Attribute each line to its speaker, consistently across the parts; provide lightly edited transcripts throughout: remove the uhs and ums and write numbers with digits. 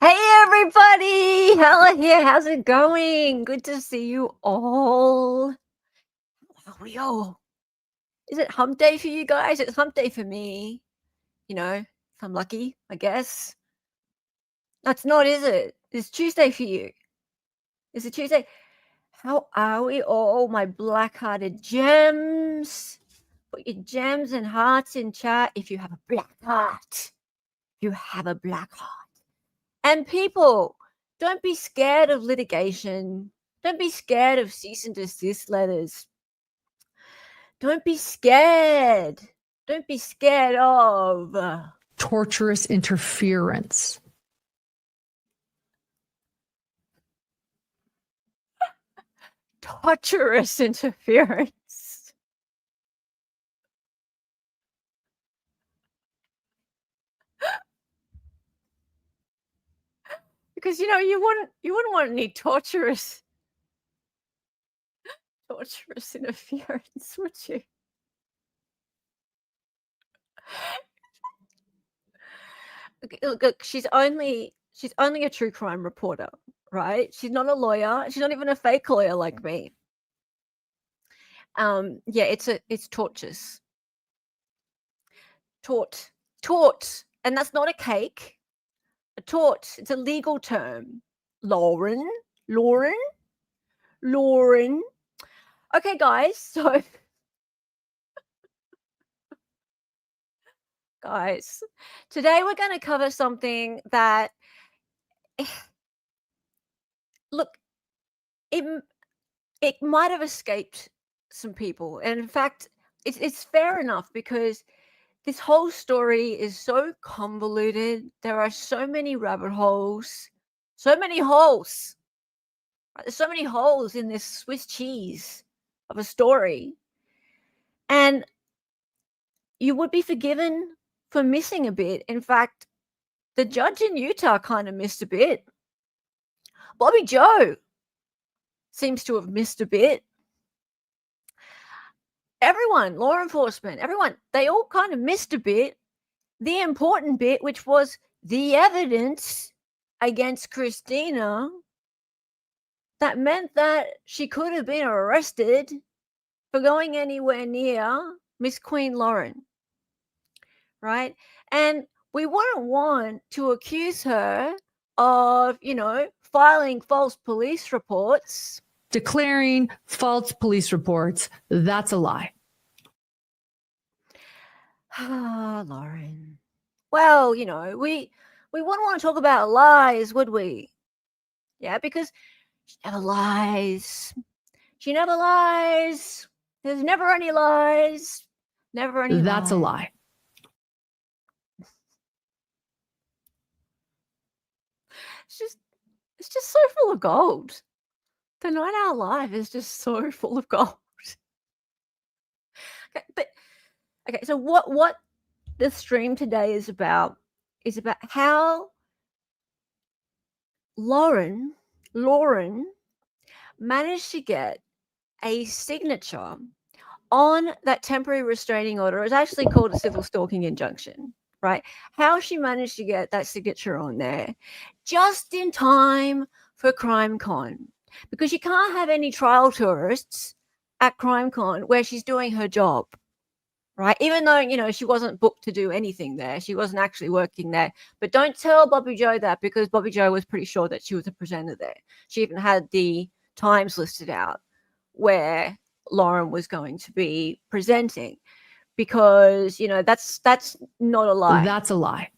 Speaker 1: Hey everybody! Hella here. How's it going? Good to see you all. How are we all? Is it hump day for you guys? It's hump day for me. You know, if I'm lucky, I guess. That's not, is it? It's Tuesday for you. Is it Tuesday? How are we all, my black-hearted gems? Put your gems and hearts in chat if you have a black heart. You have a black heart. And people, don't be scared of litigation. Don't be scared of cease and desist letters. Don't be scared. Don't be scared of
Speaker 2: torturous interference.
Speaker 1: Torturous interference. Because you wouldn't want any torturous interference, would you? Look, she's only a true crime reporter, right? She's not a lawyer. She's not even a fake lawyer like me. Yeah, it's torturous. Tort, and that's not a cake. A tort, it's a legal term. Lauren. Okay, guys, so guys, today we're going to cover something that look, it might have escaped some people, and in fact, it's fair enough because this whole story is so convoluted. There are so many rabbit holes, so many holes. There's so many holes in this Swiss cheese of a story. And you would be forgiven for missing a bit. In fact, the judge in Utah kind of missed a bit. Bobby Joe seems to have missed a bit. Everyone, law enforcement, everyone, they all kind of missed a bit. The important bit, which was the evidence against Christina, that meant that she could have been arrested for going anywhere near Miss Queen Lauren, right? And we wouldn't want to accuse her of, filing false police reports.
Speaker 2: Declaring false police reports, that's a lie.
Speaker 1: Ah, Lauren. Well, we wouldn't want to talk about lies, would we? Yeah, because she never lies. She never lies. There's never any lies. Never any
Speaker 2: That's
Speaker 1: lies.
Speaker 2: a lie.
Speaker 1: It's just so full of gold. The 9 Hour Live is just so full of gold. Okay, so what the stream today is about how Lauren managed to get a signature on that temporary restraining order. It's actually called a Civil Stalking Injunction, right? How she managed to get that signature on there just in time for CrimeCon, because you can't have any trial tourists at CrimeCon where she's doing her job, right? Even though, she wasn't booked to do anything there. She wasn't actually working there. But don't tell Bobby Joe that, because Bobby Joe was pretty sure that she was a presenter there. She even had the times listed out where Lauren was going to be presenting, because, that's not a lie.
Speaker 2: That's a lie.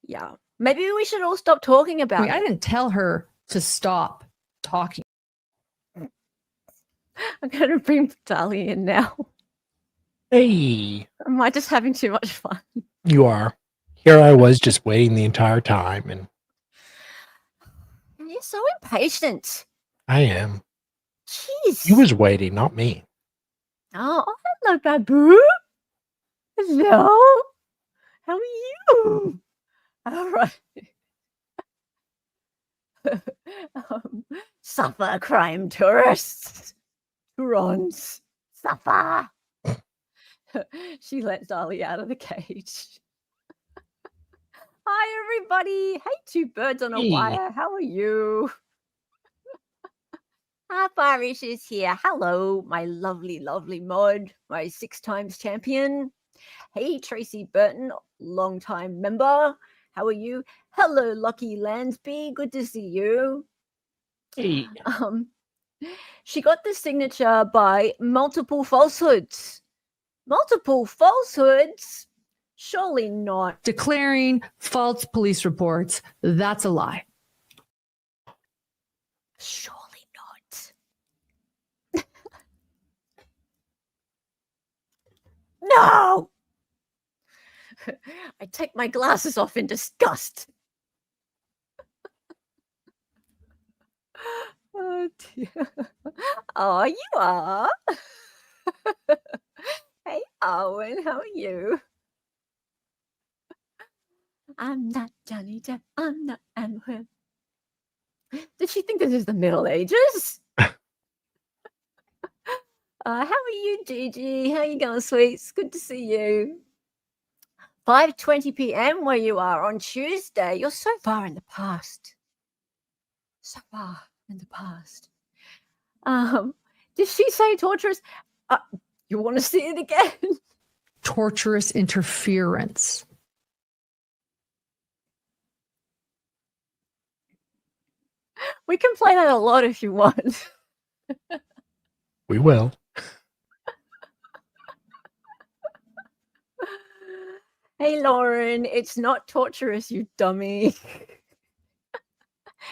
Speaker 1: Yeah. Maybe we should all stop talking about it.
Speaker 2: I didn't tell her to stop talking.
Speaker 1: I'm going to bring Vitaly in now.
Speaker 3: Hey.
Speaker 1: Am I just having too much fun?
Speaker 3: You are. Here I was just waiting the entire time, and
Speaker 1: you're so impatient.
Speaker 3: I am.
Speaker 1: Jeez.
Speaker 3: You was waiting, not me.
Speaker 1: Oh, hello, Babu. Hello. How are you? All right. Suffer, crime tourists. Turons. Suffer. She let Dali out of the cage. Hi, everybody. Hey, two birds on a
Speaker 3: Hey.
Speaker 1: wire. How are you? Farish is here. Hello, my lovely, lovely mod, my 6 times champion. Hey, Tracy Burton, long-time member. How are you? Hello, Lucky Lansby. Good to see you.
Speaker 3: Hey.
Speaker 1: She got the signature by multiple falsehoods. Multiple falsehoods? Surely not.
Speaker 2: Declaring false police reports. That's a lie.
Speaker 1: Surely not. No! I take my glasses off in disgust. Oh, dear. Oh, you are. Hey, Owen, how are you? I'm not Johnny Depp. I'm not Anne Will. Did she think this is the Middle Ages? How are you, Gigi? How you going, sweets? Good to see you. 5:20 p.m. where you are on Tuesday. You're so far in the past. So far in the past. Did she say torturous? You want to see it again?
Speaker 2: Torturous interference.
Speaker 1: We can play that a lot if you want.
Speaker 3: We will.
Speaker 1: Hey, Lauren, it's not torturous, you dummy.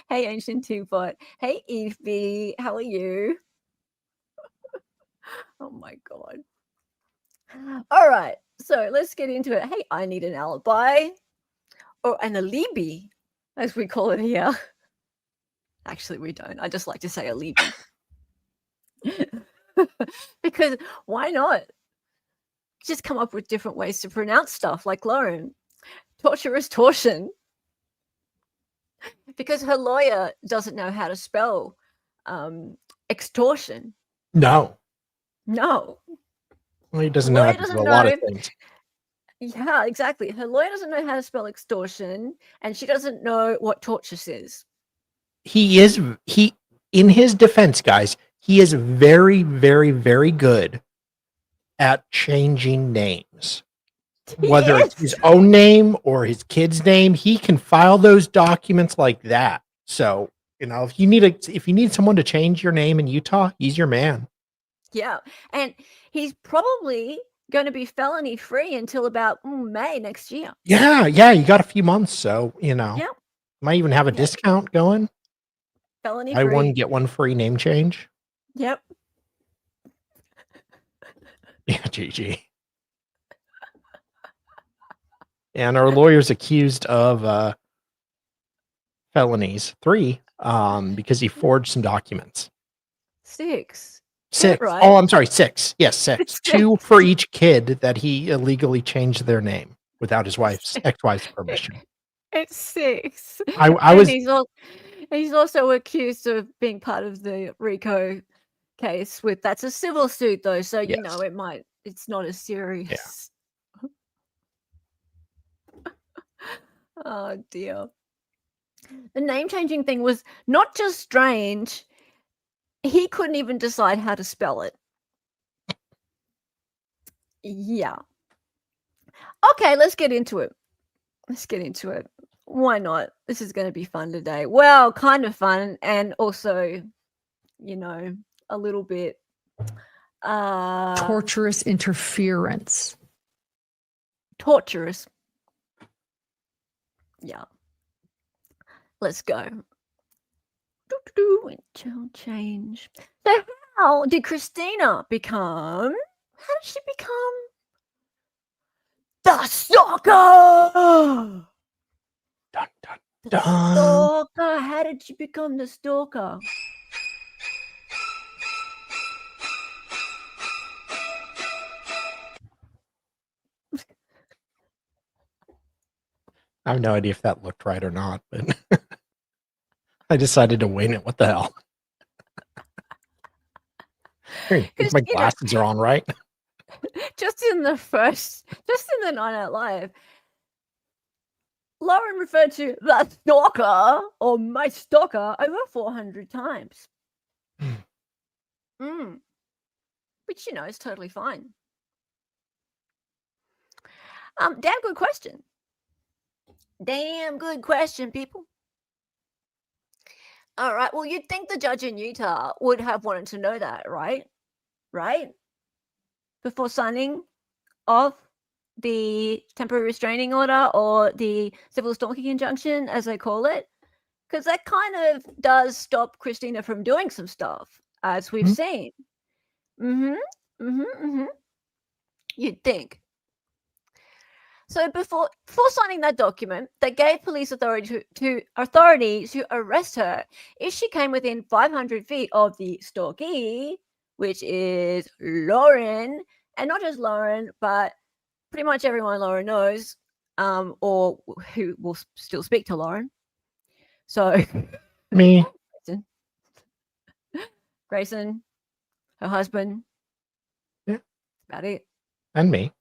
Speaker 1: Hey, Ancient Teapot. Hey, Evie, how are you? Oh my god. All right, so let's get into it. Hey, I need an alibi. Or an alibi, as we call it here. Actually, we don't. I just like to say alibi. Because why not? Just come up with different ways to pronounce stuff, like Lauren. Torturous torsion. Because her lawyer doesn't know how to spell extortion.
Speaker 3: No.
Speaker 1: No.
Speaker 3: Well, he doesn't know how to do a lot of things.
Speaker 1: Yeah, exactly. Her lawyer doesn't know how to spell extortion, and she doesn't know what torturous is.
Speaker 3: In his defense, guys, he is very, very, very good at changing names. Whether it's his own name or his kid's name, he can file those documents like that. So, if you need someone to change your name in Utah, he's your man.
Speaker 1: Yeah, and he's probably going to be felony free until about May next year.
Speaker 3: Yeah, you got a few months, so might even have a discount going.
Speaker 1: Felony
Speaker 3: Buy
Speaker 1: free.
Speaker 3: one, get one free name change.
Speaker 1: Yep.
Speaker 3: Yeah, GG. And our lawyer's accused of felonies 3 because he forged some documents.
Speaker 1: 6.
Speaker 3: 6.
Speaker 1: Right.
Speaker 3: Oh, I'm sorry, 6. Yes, 6. 2 for each kid that he illegally changed their name without his ex-wife's permission.
Speaker 1: It's 6.
Speaker 3: I was.
Speaker 1: He's also accused of being part of the RICO case that's a civil suit though, so
Speaker 3: Yes.
Speaker 1: it's not as serious. Yeah. Oh dear. The name changing thing was not just strange, he couldn't even decide how to spell it. Yeah. Okay, let's get into it. Why not? This is going to be fun today. Well, kind of fun, and also, a little bit
Speaker 2: torturous interference.
Speaker 1: Torturous. Yeah. Let's go. Change. So how did Christina become? How did she become the stalker?
Speaker 3: Dun, dun,
Speaker 1: The
Speaker 3: dun.
Speaker 1: stalker. How did she become the stalker?
Speaker 3: I have no idea if that looked right or not, but I decided to wing it. What the hell? I think my glasses are on, right?
Speaker 1: just in the Night Out Live, Lauren referred to the stalker or my stalker over 400 times. Which, you know, is totally fine. Damn good question. Damn good question, people. All right. Well, you'd think the judge in Utah would have wanted to know that, right? Right? Before signing off the temporary restraining order or the civil stalking injunction, as they call it, because that kind of does stop Christina from doing some stuff, as we've seen. You'd think. So before signing that document, they gave police authority to arrest her if she came within 500 feet of the stalkee, which is Lauren, and not just Lauren, but pretty much everyone Lauren knows, or who will still speak to Lauren. So
Speaker 3: Me,
Speaker 1: Grayson, her husband.
Speaker 3: Yeah.
Speaker 1: About it.
Speaker 3: and me.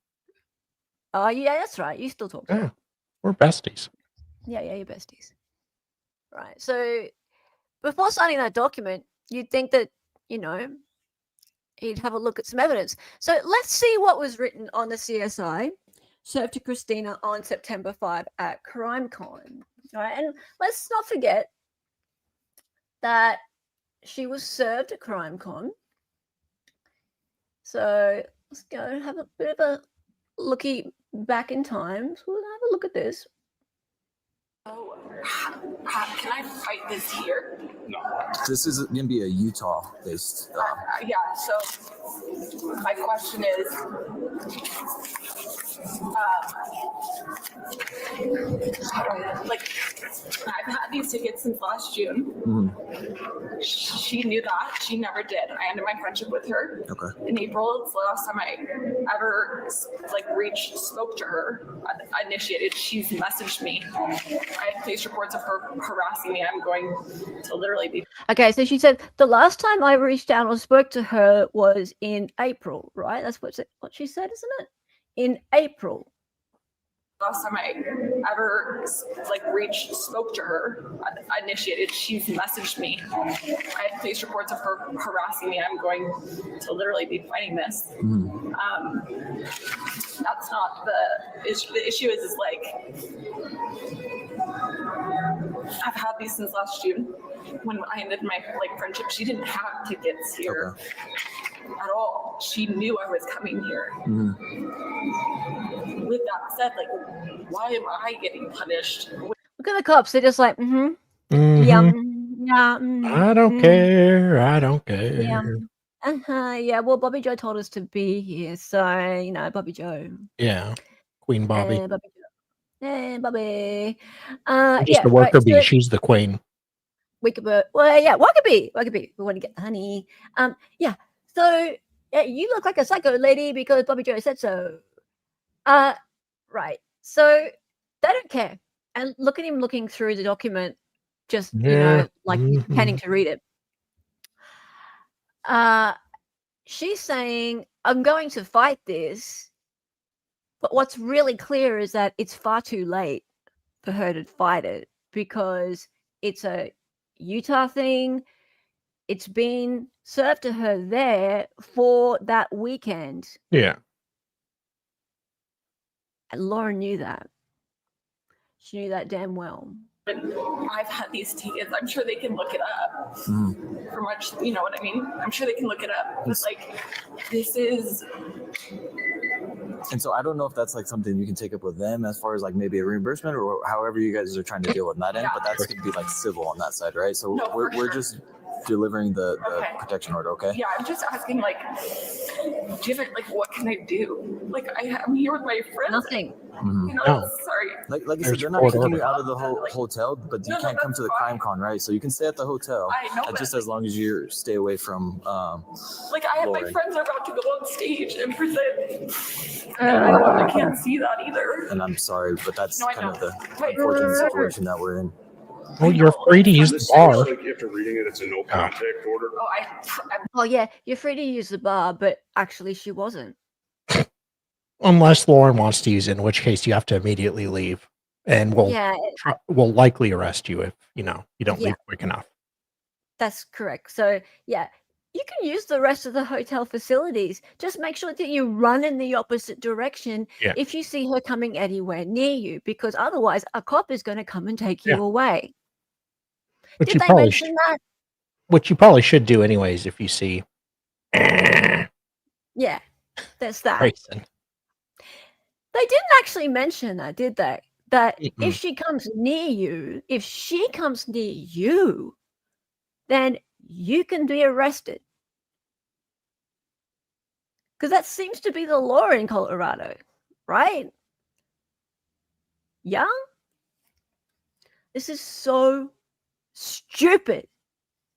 Speaker 1: Oh, yeah, that's right. You still talk to her.
Speaker 3: We're besties.
Speaker 1: Yeah, you're besties. Right. So before signing that document, you'd think that, you know, he'd have a look at some evidence. So let's see what was written on the CSI served to Christina on September 5 at CrimeCon. All right. And let's not forget that she was served at CrimeCon. So let's go and have a bit of a looky back in time. So we'll have a look at this.
Speaker 4: Oh, can I fight this here?
Speaker 5: No.
Speaker 6: This is going to be a Utah-based.
Speaker 4: Yeah, so my question is, like, I've had these tickets since last June.
Speaker 6: Mm-hmm.
Speaker 4: She knew that. She never did. I ended my friendship with her.
Speaker 6: Okay.
Speaker 4: In April, it's the last time I ever spoke to her. I initiated. She's messaged me. I had police reports of her harassing me. I'm going to literally be.
Speaker 1: Okay, so she said the last time I reached out or spoke to her was in April, right? That's what she said, isn't it? In April.
Speaker 4: Last time I ever spoke to her, I initiated. She's messaged me. I had police reports of her harassing me. I'm going to literally be fighting this. That's not the issue. The issue is like, I've had these since last June. When I ended my friendship, she didn't have tickets here at all. She knew I was coming here. With that said, why am I getting punished?
Speaker 1: Look at the cops. They're just like, yeah,
Speaker 3: I don't care. I don't care.
Speaker 1: yeah. Yeah. Well, Bobby Joe told us to be here, so you know, Bobby Joe.
Speaker 3: Yeah, Queen Bobby.
Speaker 1: Bobby Joe. Hey, Bobby.
Speaker 3: I'm just a worker bee.
Speaker 1: So,
Speaker 3: she's the queen.
Speaker 1: Wickerbird. Well, yeah, Wackerby. We want to get the honey. Yeah. So you look like a psycho lady because Bobby Joe said so. Right. So they don't care. And look at him looking through the document, just, you know, like he's pretending to read it. She's saying, I'm going to fight this. But what's really clear is that it's far too late for her to fight it because it's a Utah thing. It's been served to her there for that weekend.
Speaker 3: Yeah.
Speaker 1: And Lauren knew that. She knew that damn well.
Speaker 4: I've had these tickets. I'm sure they can look it up. For much, you know what I mean? I'm sure they can look it up. But this is.
Speaker 6: And so I don't know if that's something you can take up with them as far as maybe a reimbursement or however you guys are trying to deal with that end. But that's going to be civil on that side, right? So we're just delivering the protection order, okay?
Speaker 4: Yeah, I'm just asking, what can I do? I'm here with my friends.
Speaker 1: Nothing.
Speaker 4: You know, sorry.
Speaker 6: Like I said, they're not kicking you out of the hotel, but you can't come to the CrimeCon, right? So you can stay at the hotel.
Speaker 4: I know
Speaker 6: just as long as you stay away from.
Speaker 4: I have my friends are about to go on stage and present. I can't see that either.
Speaker 6: And I'm sorry, but that's kind of the unfortunate situation that we're in.
Speaker 3: Oh, you're free to use the bar.
Speaker 5: After reading it, it's a no contact order.
Speaker 1: Oh, yeah, you're free to use the bar, but actually she wasn't.
Speaker 3: Unless Lauren wants to use it, in which case you have to immediately leave, and
Speaker 1: Yeah,
Speaker 3: we'll likely arrest you if you don't
Speaker 1: Yeah.
Speaker 3: leave quick enough.
Speaker 1: that's correct. So, yeah, you can use the rest of the hotel facilities. Just make sure that you run in the opposite direction
Speaker 3: Yeah.
Speaker 1: if you see her coming anywhere near you, because otherwise a cop is going to come and take you
Speaker 3: Yeah.
Speaker 1: away.
Speaker 3: Which
Speaker 1: Did
Speaker 3: you
Speaker 1: they
Speaker 3: probably
Speaker 1: mention that?
Speaker 3: Which you probably should do anyways if you see
Speaker 1: Yeah, there's that.
Speaker 3: Grayson.
Speaker 1: They didn't actually mention that, did they? That
Speaker 3: Mm-mm.
Speaker 1: if she comes near you, then you can be arrested. Because that seems to be the law in Colorado, right? Yeah? This is so stupid.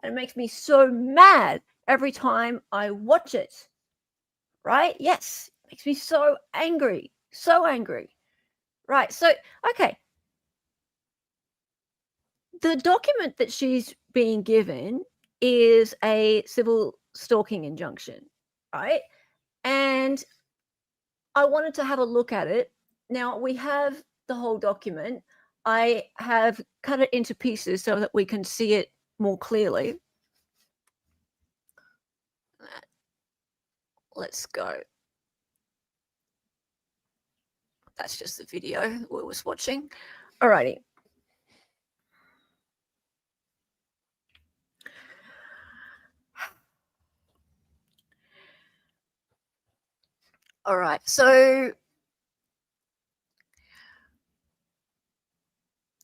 Speaker 1: And it makes me so mad every time I watch it. Right? Yes. It makes me so angry. So angry. Right. So, okay. The document that she's being given is a civil stalking injunction, right? And I wanted to have a look at it. Now, we have the whole document. I have cut it into pieces so that we can see it more clearly. Let's go. That's just the video we was watching. Alrighty. All right. So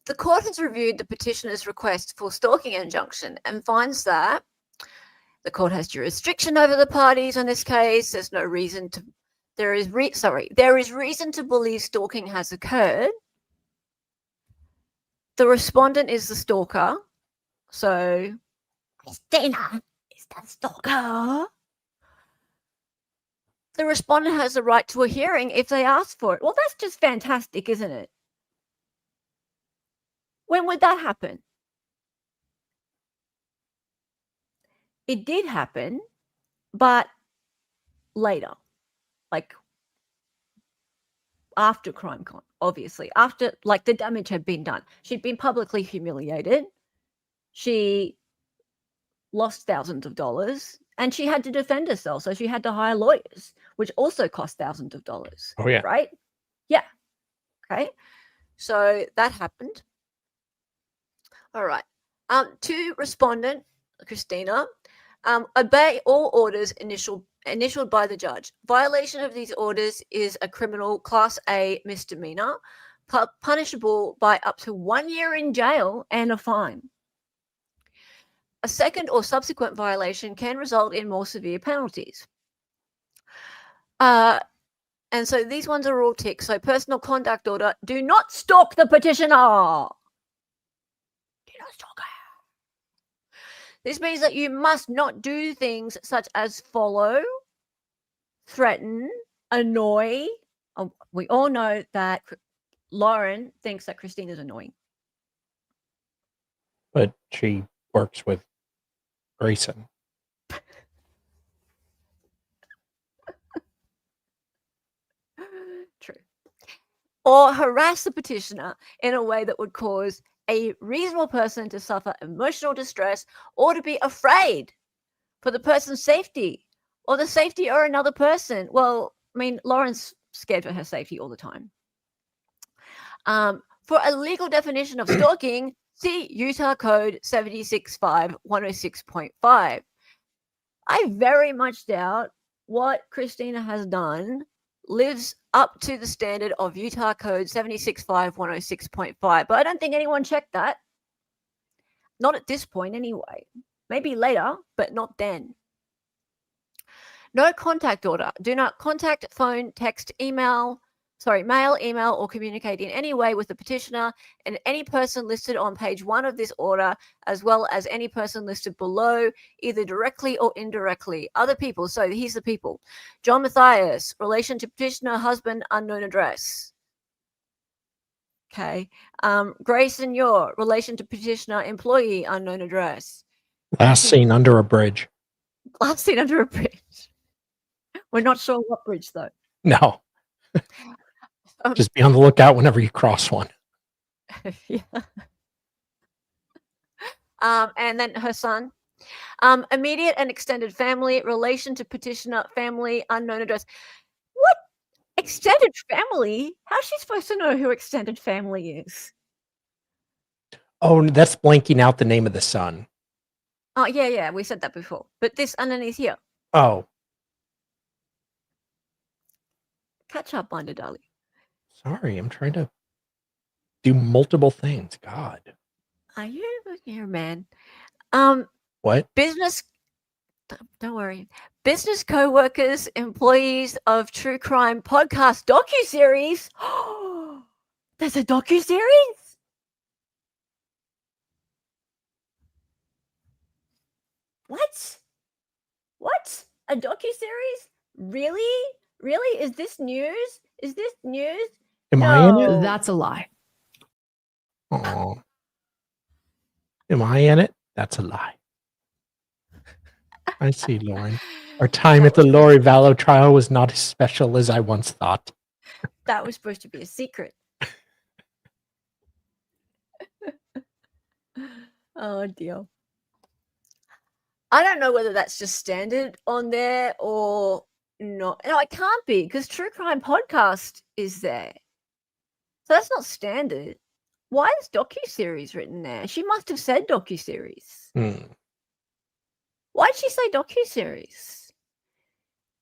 Speaker 1: the court has reviewed the petitioner's request for stalking injunction and finds that the court has jurisdiction over the parties in this case. There's no reason to. There is reason to believe stalking has occurred. The respondent is the stalker. So Christina is the stalker. The respondent has the right to a hearing if they ask for it. Well, that's just fantastic, isn't it? When would that happen? It did happen, but later, like after CrimeCon, obviously, after like the damage had been done. She'd been publicly humiliated. She lost thousands of dollars and she had to defend herself. So she had to hire lawyers, which also cost thousands of dollars.
Speaker 3: Oh, yeah.
Speaker 1: Right? Yeah. Okay. So that happened. All right. To respondent, Christina, obey all orders initialed by the judge. Violation of these orders is a criminal Class A misdemeanor, punishable by up to 1 year in jail and a fine. A second or subsequent violation can result in more severe penalties. And so these ones are all ticked. So personal conduct order, do not stalk the petitioner. Do not stalk her. This means that you must not do things such as follow, threaten, annoy. We all know that Lauren thinks that Christina's annoying.
Speaker 3: But she works with Grayson.
Speaker 1: True. Or harass the petitioner in a way that would cause a reasonable person to suffer emotional distress or to be afraid for the person's safety or the safety of another person. Well, I mean, Lauren's scared for her safety all the time. For a legal definition of stalking, see Utah Code 765-106.5. I very much doubt what Christina has done lives up to the standard of Utah Code 765-106.5, but I don't think anyone checked that. Not at this point anyway. Maybe later, but not then. No contact order. Do not contact, phone, text, mail, email, or communicate in any way with the petitioner and any person listed on page 1 of this order, as well as any person listed below, either directly or indirectly. Other people. So here's the people. John Matthias, relation to petitioner, husband, unknown address. Okay. Grayson Yor, relation to petitioner, employee, unknown address.
Speaker 3: Last seen under a bridge.
Speaker 1: Last seen under a bridge. We're not sure what bridge, though.
Speaker 3: No. Just be on the lookout whenever you cross one.
Speaker 1: Yeah. And then her son. Immediate and extended family, relation to petitioner, family, unknown address. What? Extended family? How's she supposed to know who extended family is?
Speaker 3: Oh, that's blanking out the name of the son.
Speaker 1: Oh, yeah, we said that before. But this underneath here.
Speaker 3: Oh,
Speaker 1: Catch up, Binder Darling.
Speaker 3: sorry. I'm trying to do multiple things. God.
Speaker 1: Are you here, man?
Speaker 3: What?
Speaker 1: Business. Don't worry. Business co-workers, employees of True Crime Podcast docuseries. There's a docuseries? What? What? A docuseries? Really? Really? Is this news? Is this news?
Speaker 3: Am I in it?
Speaker 1: No.
Speaker 2: That's a lie.
Speaker 3: Oh. Am I in it? That's a lie. I see, Lauren. Our time at the Lori Vallow trial was not as special as I once thought.
Speaker 1: That was supposed to be a secret. Oh dear. I don't know whether that's just standard on there or not. No, it can't be because True Crime Podcast is there. So that's not standard. Why is docuseries written there? She must have said docuseries. Why'd she say docuseries?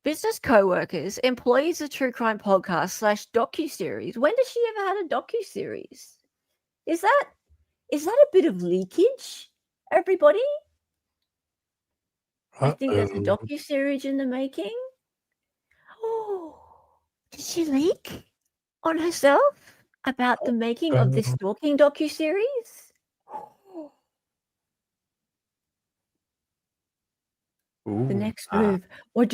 Speaker 1: Business co-workers, employees of True Crime Podcast / docuseries. When did she ever had a docuseries? Is that a bit of leakage, everybody? I think there's a docuseries in the making. Oh, did she leak on herself about the making of this stalking docuseries? The next move, what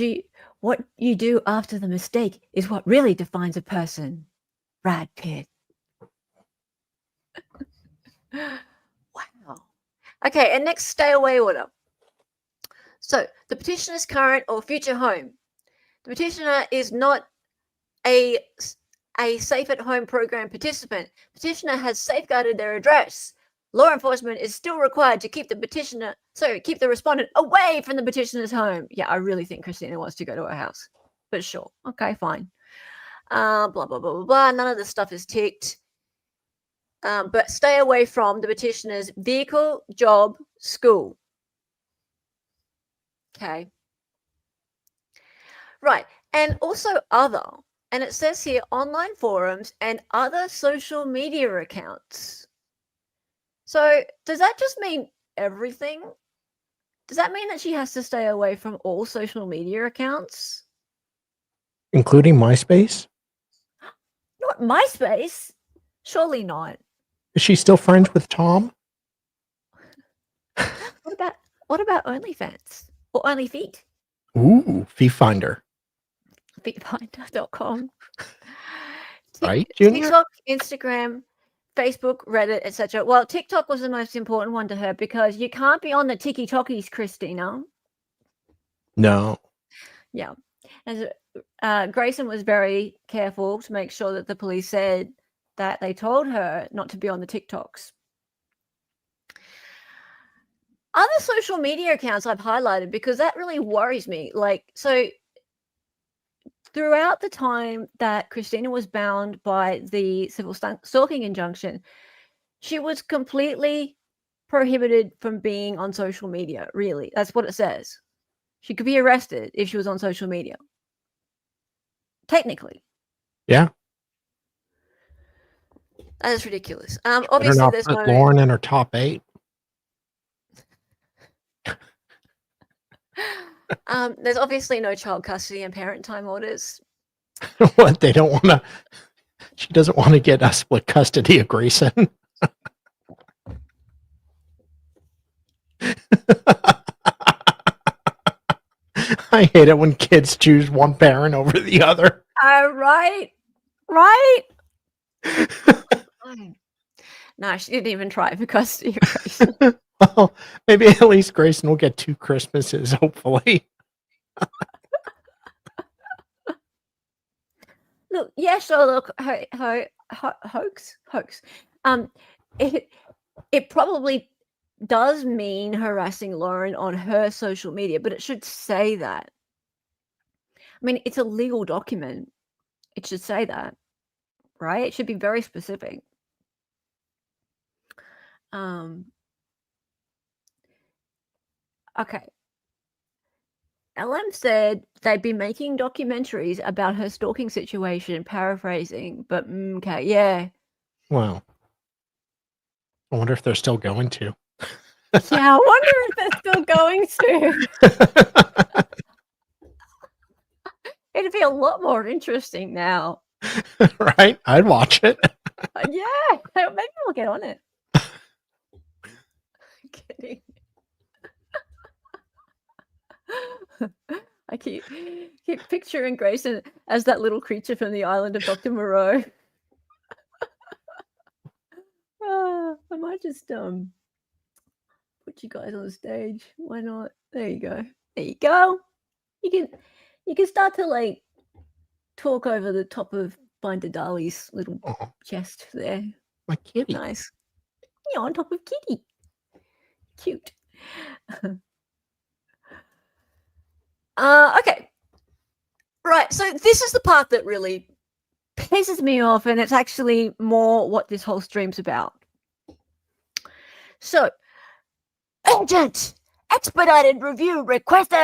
Speaker 1: you do after the mistake is what really defines a person. Brad Pitt. Wow. Okay, and next, stay away order. So the petitioner's current or future home. The petitioner is not a safe at home program participant. Petitioner has safeguarded their address. Law enforcement is still required to keep the respondent away from the petitioner's home. Yeah, I really think Christina wants to go to her house, but sure. Okay, fine. Blah, blah, blah, blah, blah. None of this stuff is ticked. But stay away from the petitioner's vehicle, job, school. Okay. Right. And also other. And it says here online forums and other social media accounts. So does that just mean everything? Does that mean that she has to stay away from all social media accounts?
Speaker 3: Including MySpace?
Speaker 1: Not MySpace. Surely not.
Speaker 3: Is she still friends with Tom?
Speaker 1: What about OnlyFans? Or OnlyFeet?
Speaker 3: Ooh, Fee Finder.
Speaker 1: Feetfinder.com.
Speaker 3: Right, Junior?
Speaker 1: TikTok, Instagram, Facebook, Reddit, etc. Well, TikTok was the most important one to her because you can't be on the TikTokies, Christina.
Speaker 3: No.
Speaker 1: Yeah. As Grayson was very careful to make sure that the police said that they told her not to be on the TikToks. Other social media accounts I've highlighted because that really worries me. So throughout the time that Christina was bound by the Civil Stalking Injunction, she was completely prohibited from being on social media, really. That's what it says. She could be arrested if she was on social media. Technically.
Speaker 3: Yeah.
Speaker 1: That is ridiculous.
Speaker 3: Better
Speaker 1: Obviously,
Speaker 3: not
Speaker 1: there's
Speaker 3: put
Speaker 1: no...
Speaker 3: Lauren in her top 8.
Speaker 1: There's obviously no child custody and parent time orders.
Speaker 3: What? They don't want to... She doesn't want to get a split custody of Grayson. I hate it when kids choose one parent over the other.
Speaker 1: Right. No, she didn't even try for custody of Grayson.
Speaker 3: Well, maybe at least Grayson will get 2 Christmases, hopefully.
Speaker 1: Look, yeah, sure. Look, hoax. It probably does mean harassing Lauren on her social media, but it should say that. I mean, it's a legal document. It should say that, right? It should be very specific. Okay. LM said they'd be making documentaries about her stalking situation, paraphrasing, but okay, yeah.
Speaker 3: Well, I wonder if they're still going to.
Speaker 1: Yeah, I wonder if they're still going to. It'd be a lot more interesting now.
Speaker 3: Right? I'd watch it.
Speaker 1: Yeah, maybe we'll get on it. Kidding. I keep picturing Grayson as that little creature from the island of Dr. Moreau. I might just put you guys on the stage. Why not? There you go. There you go. You can start to like talk over the top of Binder Dali's little chest there.
Speaker 3: My kitty.
Speaker 1: Nice. Yeah, on top of Kitty. Cute. Okay. Right, so this is the part that really pisses me off, and it's actually more what this whole stream's about. So, urgent expedited review requested.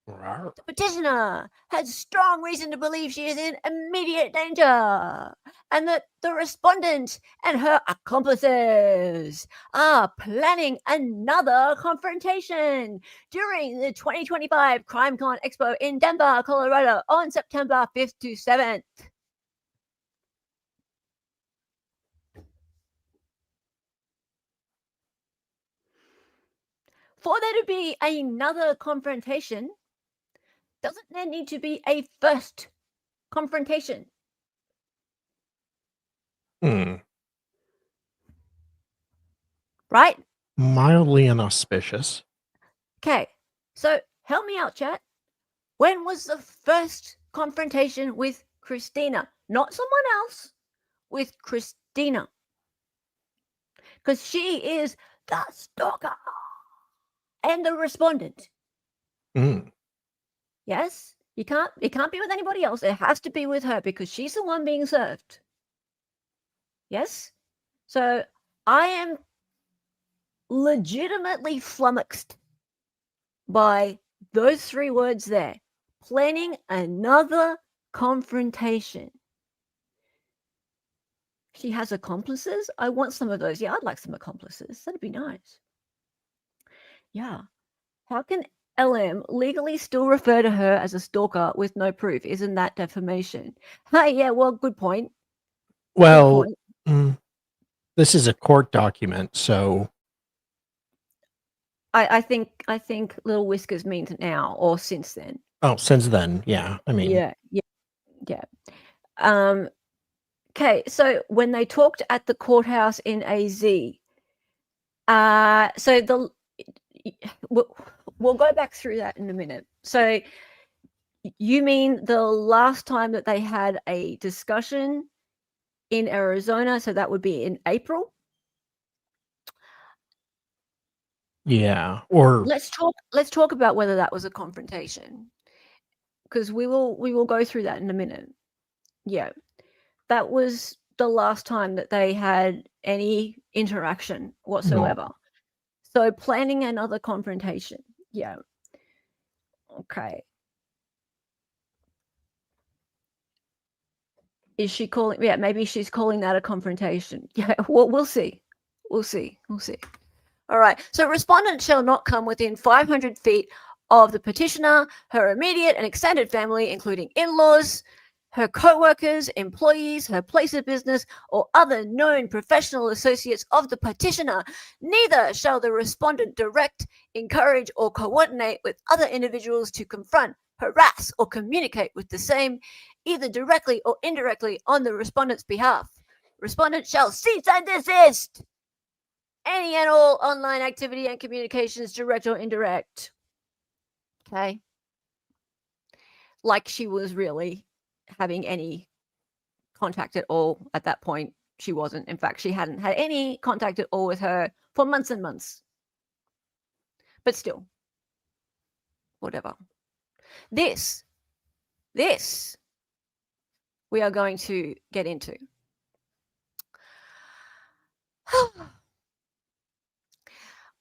Speaker 1: The petitioner has strong reason to believe she is in immediate danger, and that the respondent and her accomplices are planning another confrontation during the 2025 CrimeCon Expo in Denver, Colorado on September 5th to 7th. For there to be another confrontation, doesn't there need to be a first confrontation? Right?
Speaker 3: Mildly inauspicious.
Speaker 1: Okay, so help me out, chat. When was the first confrontation with Christina? Not someone else, with Christina. Because she is the stalker and the respondent. Yes? It can't be with anybody else. It has to be with her because she's the one being served. Yes? So I am legitimately flummoxed by those three words there. Planning another confrontation. She has accomplices? I want some of those. Yeah, I'd like some accomplices. That'd be nice. Yeah. How can LM legally still refer to her as a stalker with no proof? Isn't that defamation? Hey, yeah, well, good point.
Speaker 3: Well, this is a court document, so
Speaker 1: I think Little Whiskers means now or since then.
Speaker 3: Oh, since then, yeah. I mean,
Speaker 1: Yeah. Okay, so when they talked at the courthouse in AZ, so we'll go back through that in a minute. So you mean the last time that they had a discussion in Arizona? So that would be in April.
Speaker 3: yeah. Or
Speaker 1: Let's talk about whether that was a confrontation, because we will go through that in a minute. Yeah, that was the last time that they had any interaction whatsoever.
Speaker 3: No.
Speaker 1: So planning another confrontation. Yeah. Okay. Is she calling? Yeah, maybe she's calling that a confrontation. Yeah, we'll see. We'll see. All right. So respondent shall not come within 500 feet of the petitioner, her immediate and extended family, including in-laws, her co-workers, employees, her place of business, or other known professional associates of the petitioner. Neither shall the respondent direct, encourage, or coordinate with other individuals to confront, harass, or communicate with the same, either directly or indirectly on the respondent's behalf. Respondent shall cease and desist any and all online activity and communications, direct or indirect. Okay. like she was really having any contact at all at that point. She wasn't. In fact, she hadn't had any contact at all with her for months and months. But still, whatever. This we are going to get into.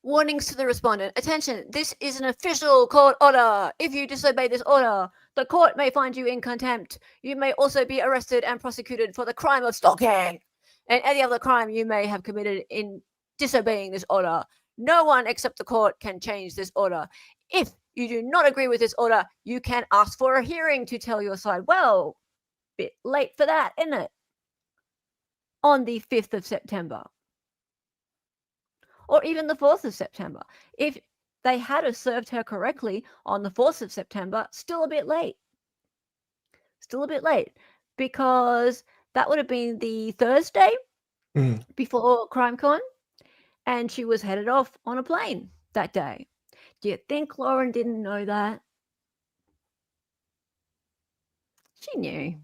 Speaker 1: Warnings to the respondent. Attention, this is an official court order. If you disobey this order, the court may find you in contempt. You may also be arrested and prosecuted for the crime of stalking and any other crime you may have committed in disobeying this order. No one except the court can change this order. If you do not agree with this order, you can ask for a hearing to tell your side. Well, bit late for that, isn't it? On the 5th of September. Or even the 4th of September. If they had served her correctly on the 4th of September, still a bit late. Still a bit late. Because that would have been the Thursday before CrimeCon. And she was headed off on a plane that day. Do you think Lauren didn't know that? She knew.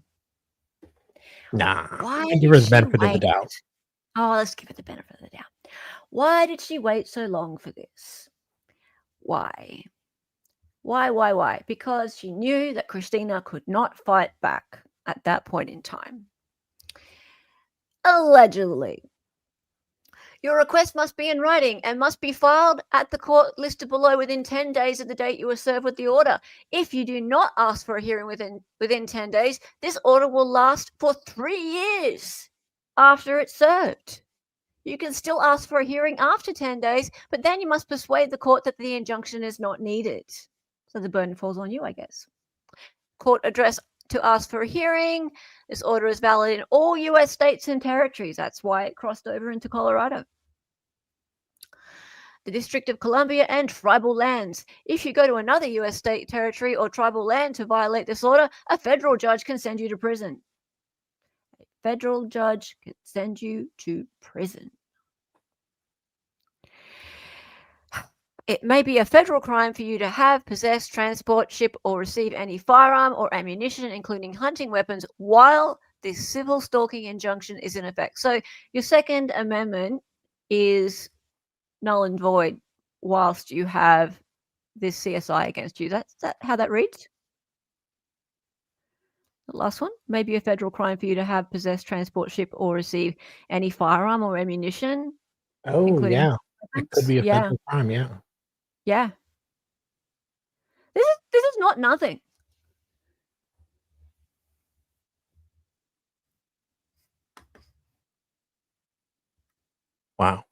Speaker 3: Nah.
Speaker 1: Why
Speaker 3: I give her
Speaker 1: did
Speaker 3: the
Speaker 1: she
Speaker 3: benefit of the
Speaker 1: wait?
Speaker 3: doubt.
Speaker 1: Oh, let's give it the benefit of the doubt. Why did she wait so long for this? Why? Why? Because she knew that Christina could not fight back at that point in time. Allegedly. Your request must be in writing and must be filed at the court listed below within 10 days of the date you were served with the order. If you do not ask for a hearing within 10 days, this order will last for 3 years after it's served. You can still ask for a hearing after 10 days, but then you must persuade the court that the injunction is not needed. So the burden falls on you, I guess. Court address to ask for a hearing. This order is valid in all U.S. states and territories. That's why it crossed over into Colorado. The District of Columbia and tribal lands. If you go to another U.S. state, territory, or tribal land to violate this order, a federal judge can send you to prison. A federal judge can send you to prison. It may be a federal crime for you to have, possess, transport, ship, or receive any firearm or ammunition, including hunting weapons, while the Civil Stalking Injunction is in effect. So your Second Amendment is null and void whilst you have this CSI against you. That's how that reads? The last one, maybe a federal crime for you to have, possess, transport, ship, or receive any firearm or ammunition.
Speaker 3: Oh, yeah.
Speaker 1: Weapons.
Speaker 3: It could be a federal crime, yeah.
Speaker 1: Yeah. This is not nothing.
Speaker 3: Wow.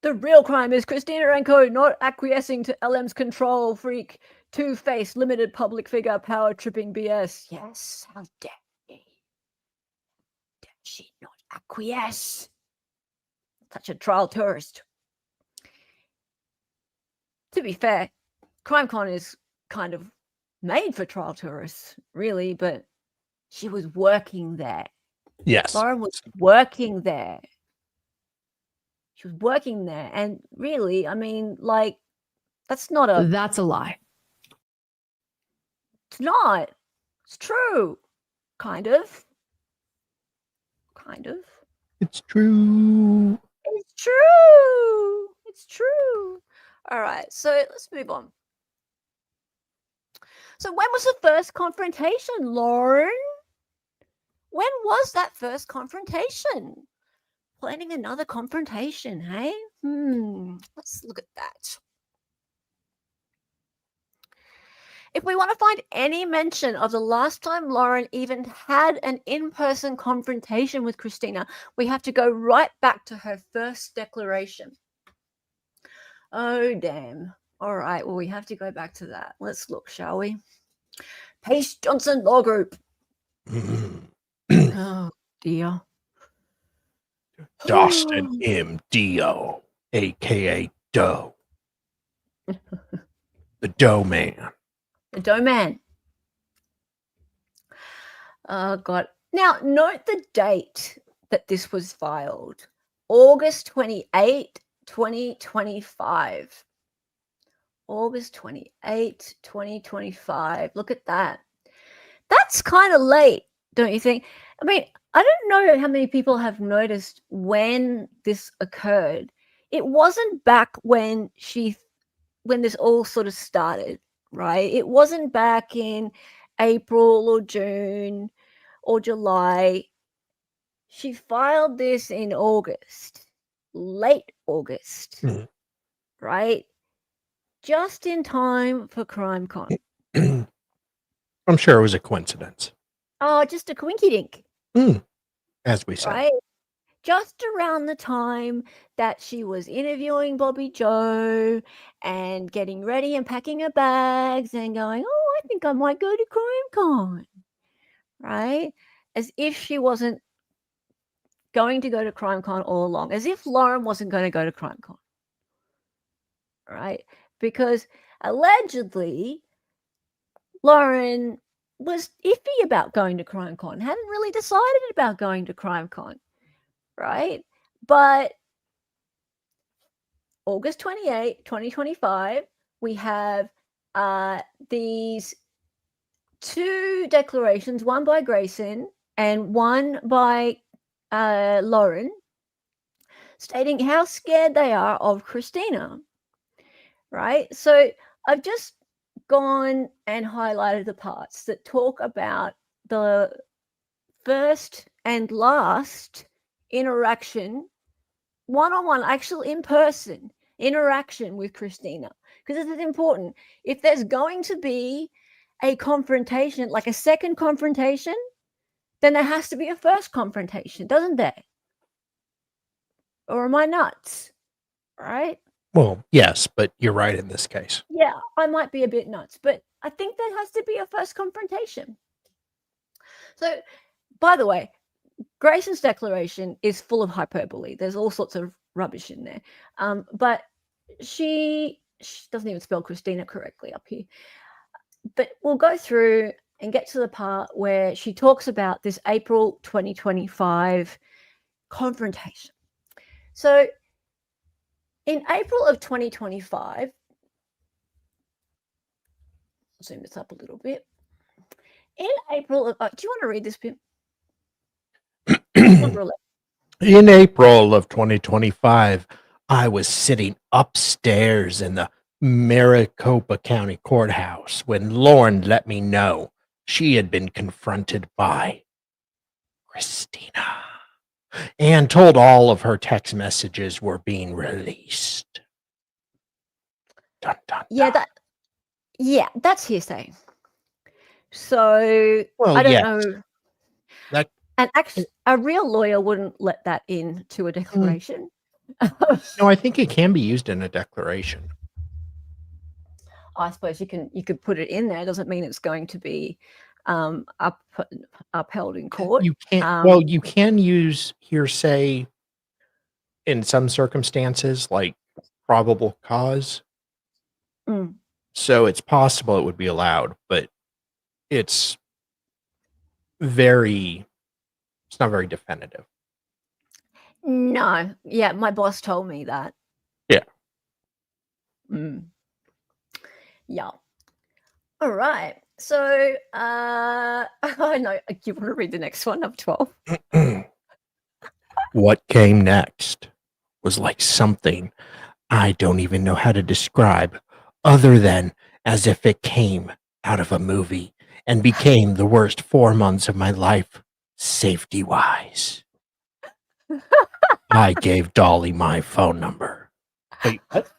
Speaker 1: The real crime is Christina and Co. not acquiescing to LM's control freak, two-faced, limited public figure, power-tripping BS. Yes, how dare she? Dare she not acquiesce? Such a trial tourist. To be fair, CrimeCon is kind of made for trial tourists, really, but she was working there.
Speaker 3: Yes.
Speaker 1: Lauren was working there. She was working there. And really, I mean, like, that's not a...
Speaker 2: That's a lie.
Speaker 1: It's not. It's true. Kind of. Kind of.
Speaker 3: It's true.
Speaker 1: It's true. It's true. All right, so let's move on. So when was the first confrontation, Lauren? When was that first confrontation? Planning another confrontation, hey? Let's look at that. If we want to find any mention of the last time Lauren even had an in-person confrontation with Christina, we have to go right back to her first declaration. Oh, damn. All right, well, we have to go back to that. Let's look, shall we? Pace Johnson Law Group. Oh, dear.
Speaker 3: Dawson M. Dio, a.k.a. Doe. The Doe Man.
Speaker 1: The Doe Man. Oh, God. Now, note the date that this was filed. August 28, 2025. August 28, 2025. Look at that. That's kind of late, don't you think? I mean, I don't know how many people have noticed when this occurred. It wasn't back when this all sort of started, right? It wasn't back in April or June or July. She filed this in August, late August,
Speaker 3: Mhm.
Speaker 1: right? Just in time for CrimeCon.
Speaker 3: I'm sure it was a coincidence,
Speaker 1: Oh, just a quinky dink,
Speaker 3: as we said.
Speaker 1: right? Just around the time that she was interviewing Bobby Joe and getting ready and packing her bags and going, oh, I think I might go to CrimeCon, right? As if she wasn't going to go to CrimeCon all along, as if Lauren wasn't going to go to CrimeCon, right? Because allegedly, Lauren was iffy about going to CrimeCon, hadn't really decided about going to CrimeCon, right? But August 28, 2025, we have these two declarations, one by Grayson and one by Lauren, stating how scared they are of Christina, right? So I've just gone and highlighted the parts that talk about the first and last interaction, one-on-one, actual in-person interaction with Christina, because this is important. If there's going to be a confrontation, like a second confrontation, then there has to be a first confrontation, doesn't there? Or am I nuts? Right?
Speaker 3: Well, yes, but you're right in this case.
Speaker 1: Yeah, I might be a bit nuts, but I think there has to be a first confrontation. So, by the way, Grayson's declaration is full of hyperbole. There's all sorts of rubbish in there. But she doesn't even spell Christina correctly up here. But we'll go through and get to the part where she talks about this April 2025 confrontation. So in April of 2025, zoom this up a little bit. In April of, do you want to read this bit? Number 11.
Speaker 3: In April of 2025, I was sitting upstairs in the Maricopa County Courthouse when Lauren let me know she had been confronted by Christina and told all of her text messages were being released. Dun, dun,
Speaker 1: Yeah,
Speaker 3: dun.
Speaker 1: that's hearsay. So
Speaker 3: Well,
Speaker 1: I don't
Speaker 3: yes.
Speaker 1: know.
Speaker 3: That
Speaker 1: And actually, a real lawyer wouldn't let that into a declaration.
Speaker 3: no, I think it can be used in a declaration.
Speaker 1: I suppose you could put it in there. Doesn't mean it's going to be upheld in court.
Speaker 3: You can't. Well, you can use hearsay in some circumstances, like probable cause.
Speaker 1: Mm.
Speaker 3: So it's possible it would be allowed, but it's not very definitive.
Speaker 1: No, yeah, my boss told me that.
Speaker 3: Yeah.
Speaker 1: Yeah. All right. So I know. Do you want to read the next one? Number 12.
Speaker 3: What came next was like something I don't even know how to describe, other than as if it came out of a movie and became the worst 4 months of my life, safety-wise. I gave Dolly my phone number. Wait, what?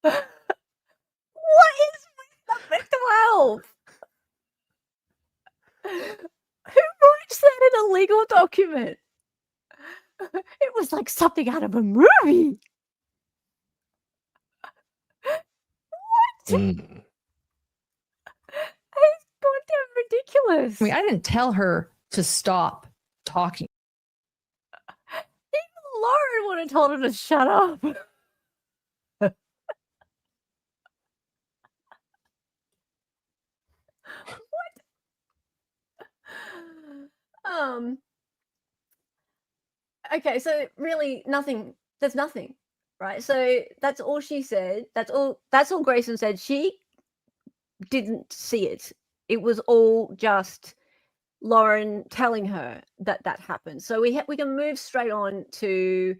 Speaker 1: What is with number 12? Who writes that in a legal document? It was like something out of a movie. What?
Speaker 3: Mm.
Speaker 1: It's goddamn ridiculous.
Speaker 2: I mean, I didn't tell her to stop talking.
Speaker 1: Even Lauren would have told her to shut up. What? Okay, so really nothing. There's nothing, right? So that's all she said. That's all Grayson said. She didn't see it. It was all just Lauren telling her that happened. So we can move straight on to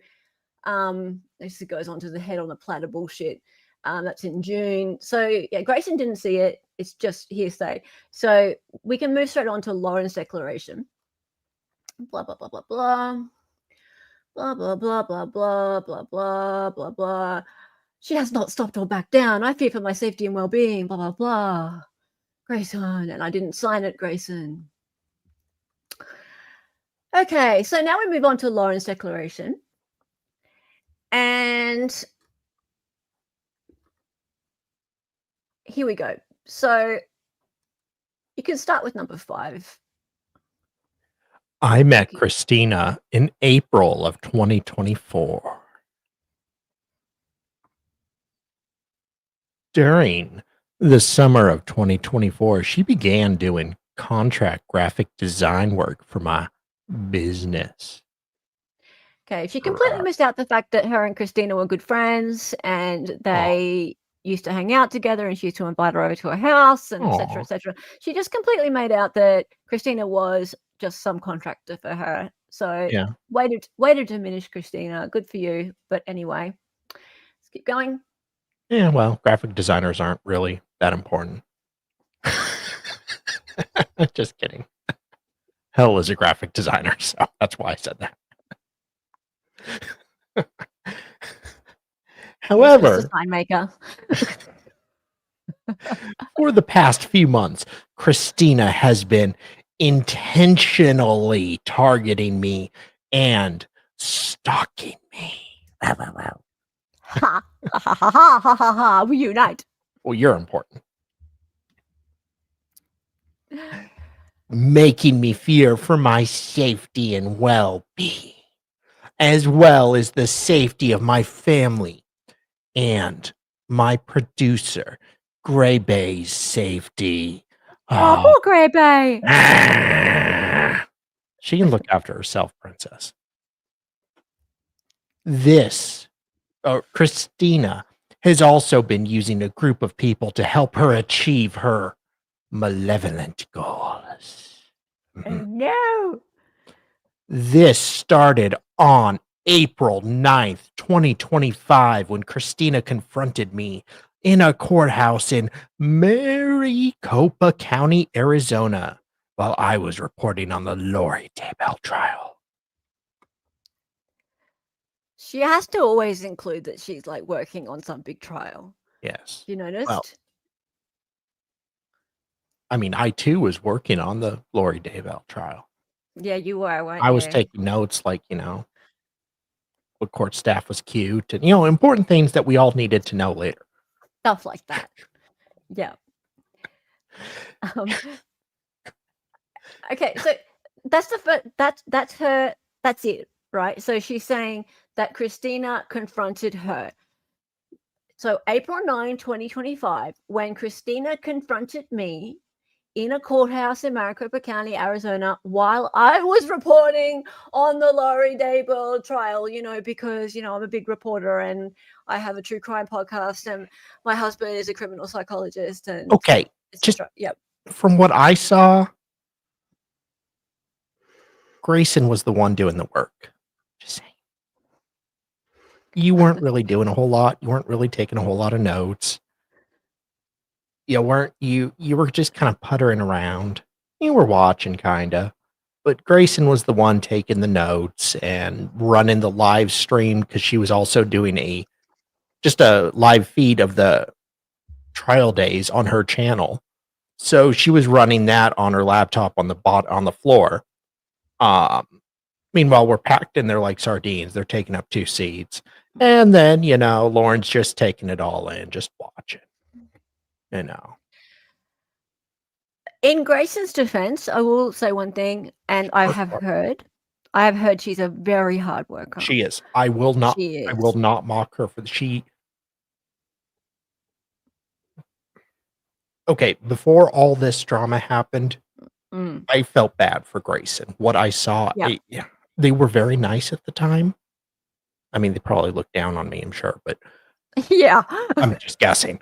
Speaker 1: this goes on to the head on the platter bullshit. That's in June. So yeah, Grayson didn't see it. It's just hearsay. So we can move straight on to Lauren's declaration. Blah blah blah blah blah. Blah blah blah blah blah blah blah blah blah. She has not stopped or backed down. I fear for my safety and well-being. Blah blah blah. Grayson, and I didn't sign it, Grayson. Okay, so now we move on to Lauren's declaration. And here we go. So you can start with number 5.
Speaker 3: I met Christina in April of 2024. During the summer of 2024, she began doing contract graphic design work for my business.
Speaker 1: Okay, she completely missed out the fact that her and Christina were good friends and they used to hang out together and she used to invite her over to her house and etc. etc. She just completely made out that Christina was just some contractor for her. So
Speaker 3: Yeah.
Speaker 1: way to diminish Christina. Good for you. But anyway, let's keep going.
Speaker 3: Yeah, well, graphic designers aren't really that important. Just kidding. Hell is a graphic designer, so that's why I said that. However,
Speaker 1: Just a sign maker.
Speaker 3: for the past few months, Christina has been intentionally targeting me and stalking me.
Speaker 1: Ha ha ha ha ha ha ha. We unite.
Speaker 3: Well, you're important. Making me fear for my safety and well-being, as well as the safety of my family and my producer, Gray Bay's safety.
Speaker 1: Oh, poor Gray Bay.
Speaker 3: She can look after herself, princess. This, Christina, has also been using a group of people to help her achieve her malevolent goals.
Speaker 1: Oh, no.
Speaker 3: This started on April 9th, 2025, when Christina confronted me in a courthouse in Maricopa County, Arizona, while I was reporting on the Lori Daybell trial.
Speaker 1: She has to always include that she's like working on some big trial.
Speaker 3: Yes.
Speaker 1: You noticed?
Speaker 3: Well, I mean, I too was working on the Lori Daybell trial.
Speaker 1: Yeah, you were, weren't
Speaker 3: I was
Speaker 1: you?
Speaker 3: taking notes, like, what court staff was cute and, important things that we all needed to know later.
Speaker 1: Stuff like that. Yeah. Okay, so that's that's it, right? So she's saying that Christina confronted her. So April 9, 2025, when Christina confronted me in a courthouse in Maricopa County, Arizona, while I was reporting on the Lori Daybell trial, because, I'm a big reporter and I have a true crime podcast and my husband is a criminal psychologist. And
Speaker 3: okay, just
Speaker 1: yep.
Speaker 3: From what I saw, Grayson was the one doing the work. Just saying. You weren't really doing a whole lot. You weren't really taking a whole lot of notes. You were just kind of puttering around. You were watching kinda. But Grayson was the one taking the notes and running the live stream because she was also doing just a live feed of the trial days on her channel. So she was running that on her laptop on the floor. Meanwhile, we're packed in there like sardines. They're taking up 2 seats. And then, Lauren's just taking it all in, just watching.
Speaker 1: In Grayson's defense, I will say one thing, and I have heard she's a very hard worker.
Speaker 3: She is. I will not mock her for Okay, before all this drama happened, I felt bad for Grayson. What I saw, they were very nice at the time. I mean, they probably looked down on me, I'm sure, but
Speaker 1: Yeah.
Speaker 3: I'm just guessing.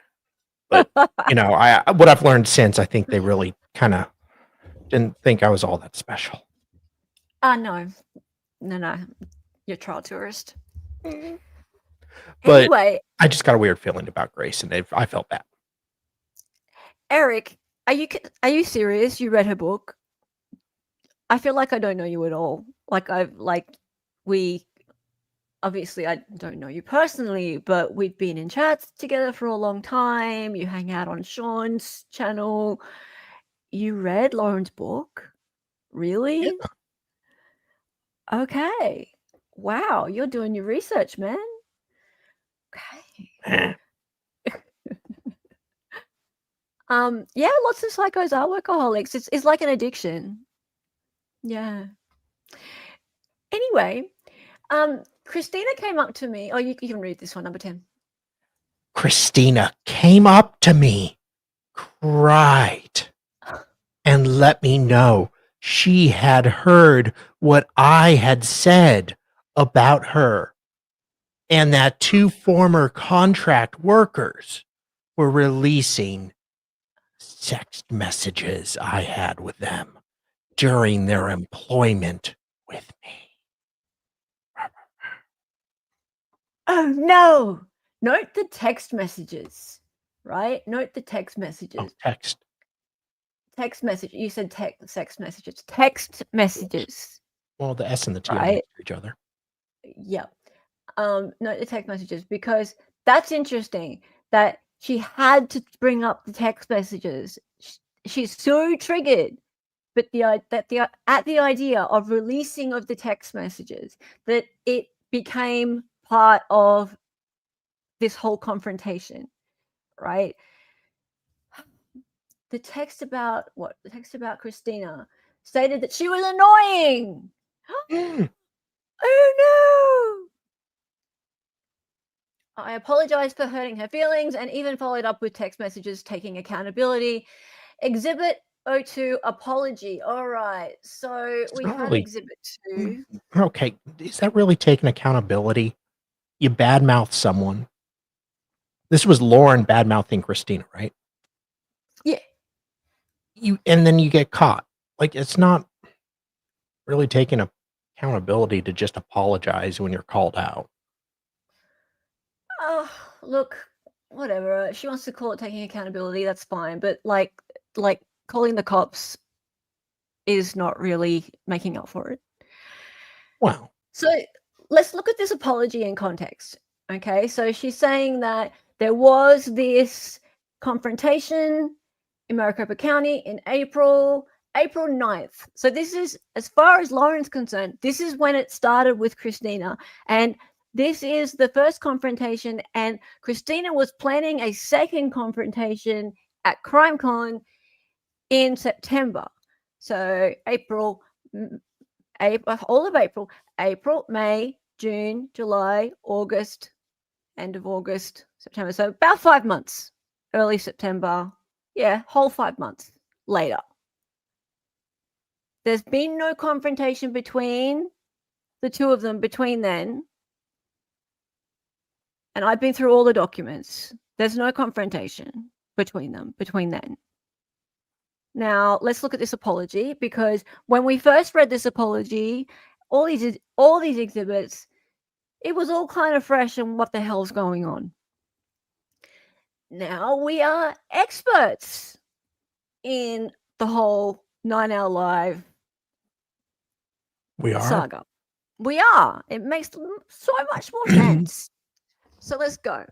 Speaker 3: But you know, what I've learned since, I think they really kind of didn't think I was all that special.
Speaker 1: No. You're a trial tourist.
Speaker 3: But
Speaker 1: Anyway,
Speaker 3: I just got a weird feeling about Grace, and I felt bad.
Speaker 1: Eric, are you serious? You read her book? I feel like I don't know you at all. We obviously I don't know you personally, but we've been in chats together for a long time. You hang out on Sean's channel. You read Lauren's book? Really?
Speaker 3: Yeah.
Speaker 1: Okay. Wow, you're doing your research, man. Okay. Yeah, lots of psychos are workaholics. It's like an addiction. Yeah. Anyway, Christina came up to me. Oh, you can read this one, number 10.
Speaker 3: Christina came up to me, cried, and let me know she had heard what I had said about her, and that 2 former contract workers were releasing text messages I had with them during their employment with me.
Speaker 1: Oh no! Note the text messages, right? Note the text messages.
Speaker 3: Oh, text.
Speaker 1: Text message. You said text messages. Text messages.
Speaker 3: Well, the S and the T are
Speaker 1: Right.
Speaker 3: next to each other.
Speaker 1: Yeah. Note the text messages, because that's interesting that she had to bring up the text messages. She's so triggered, but at the idea of releasing of the text messages, that it became part of this whole confrontation, right? The text about Christina stated that she was annoying. Oh no! I apologize for hurting her feelings, and even followed up with text messages taking accountability. Exhibit 02, apology. All right. So we
Speaker 3: not
Speaker 1: have
Speaker 3: really-
Speaker 1: Exhibit 2.
Speaker 3: Okay, is that really taking accountability? You badmouth someone. This was Lauren badmouthing Christina, right?
Speaker 1: Yeah.
Speaker 3: And then you get caught. Like, it's not really taking accountability to just apologize when you're called out.
Speaker 1: Oh, look, whatever. She wants to call it taking accountability, that's fine. But like calling the cops is not really making up for it.
Speaker 3: Wow.
Speaker 1: So let's look at this apology in context. Okay, so she's saying that there was this confrontation in Maricopa County in April 9th. So this is, as far as Lauren's concerned, this is when it started with Christina. And this is the first confrontation. And Christina was planning a second confrontation at CrimeCon in September. So all of April, May, June, July, August, end of August, September. So about 5 months, early September. Yeah, whole 5 months later. There's been no confrontation between the two of them between then. And I've been through all the documents. There's no confrontation between them between then. Now, let's look at this apology, because when we first read this apology, all these exhibits, it was all kind of fresh and what the hell's going on. Now we are experts in the whole 9 Hour Live
Speaker 3: We are.
Speaker 1: saga. We are. It makes so much more sense. So let's go.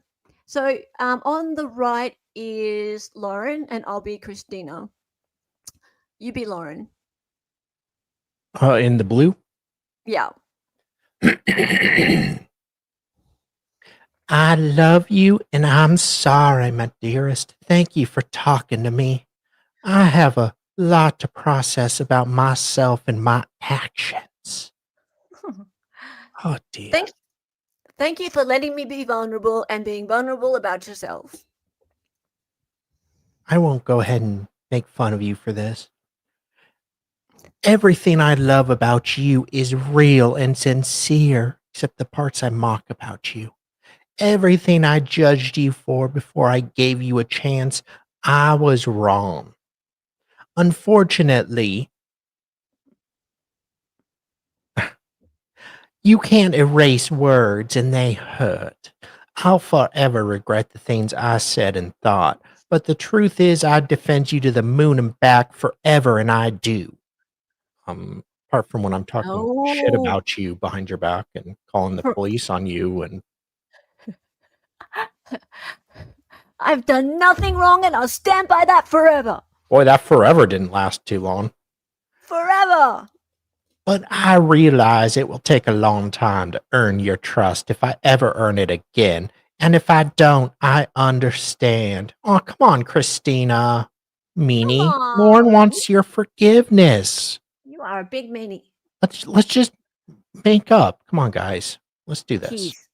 Speaker 1: So on the right is Lauren, and I'll be Christina. You be Lauren.
Speaker 3: In the blue?
Speaker 1: Yeah.
Speaker 3: I love you, and I'm sorry, my dearest. Thank you for talking to me. I have a lot to process about myself and my actions. Oh, dear.
Speaker 1: Thank you for letting me be vulnerable and being vulnerable about yourself.
Speaker 3: I won't go ahead and make fun of you for this. Everything I love about you is real and sincere, except the parts I mock about you. Everything I judged you for before I gave you a chance, I was wrong. Unfortunately, you can't erase words and they hurt. I'll forever regret the things I said and thought, but the truth is I'd defend you to the moon and back forever, and I do. Apart from when I'm talking shit
Speaker 1: No.
Speaker 3: about you behind your back and calling the police on you, and
Speaker 1: I've done nothing wrong and I'll stand by that forever.
Speaker 3: boy, that forever didn't last too long.
Speaker 1: Forever.
Speaker 3: But I realize it will take a long time to earn your trust if I ever earn it again. And if I don't, I understand. Oh, come on, Christina. Meanie.
Speaker 1: Come
Speaker 3: Lauren
Speaker 1: on.
Speaker 3: wants your forgiveness.
Speaker 1: You are a big meanie.
Speaker 3: Let's just make up. Come on, guys. Let's do this.
Speaker 1: Please.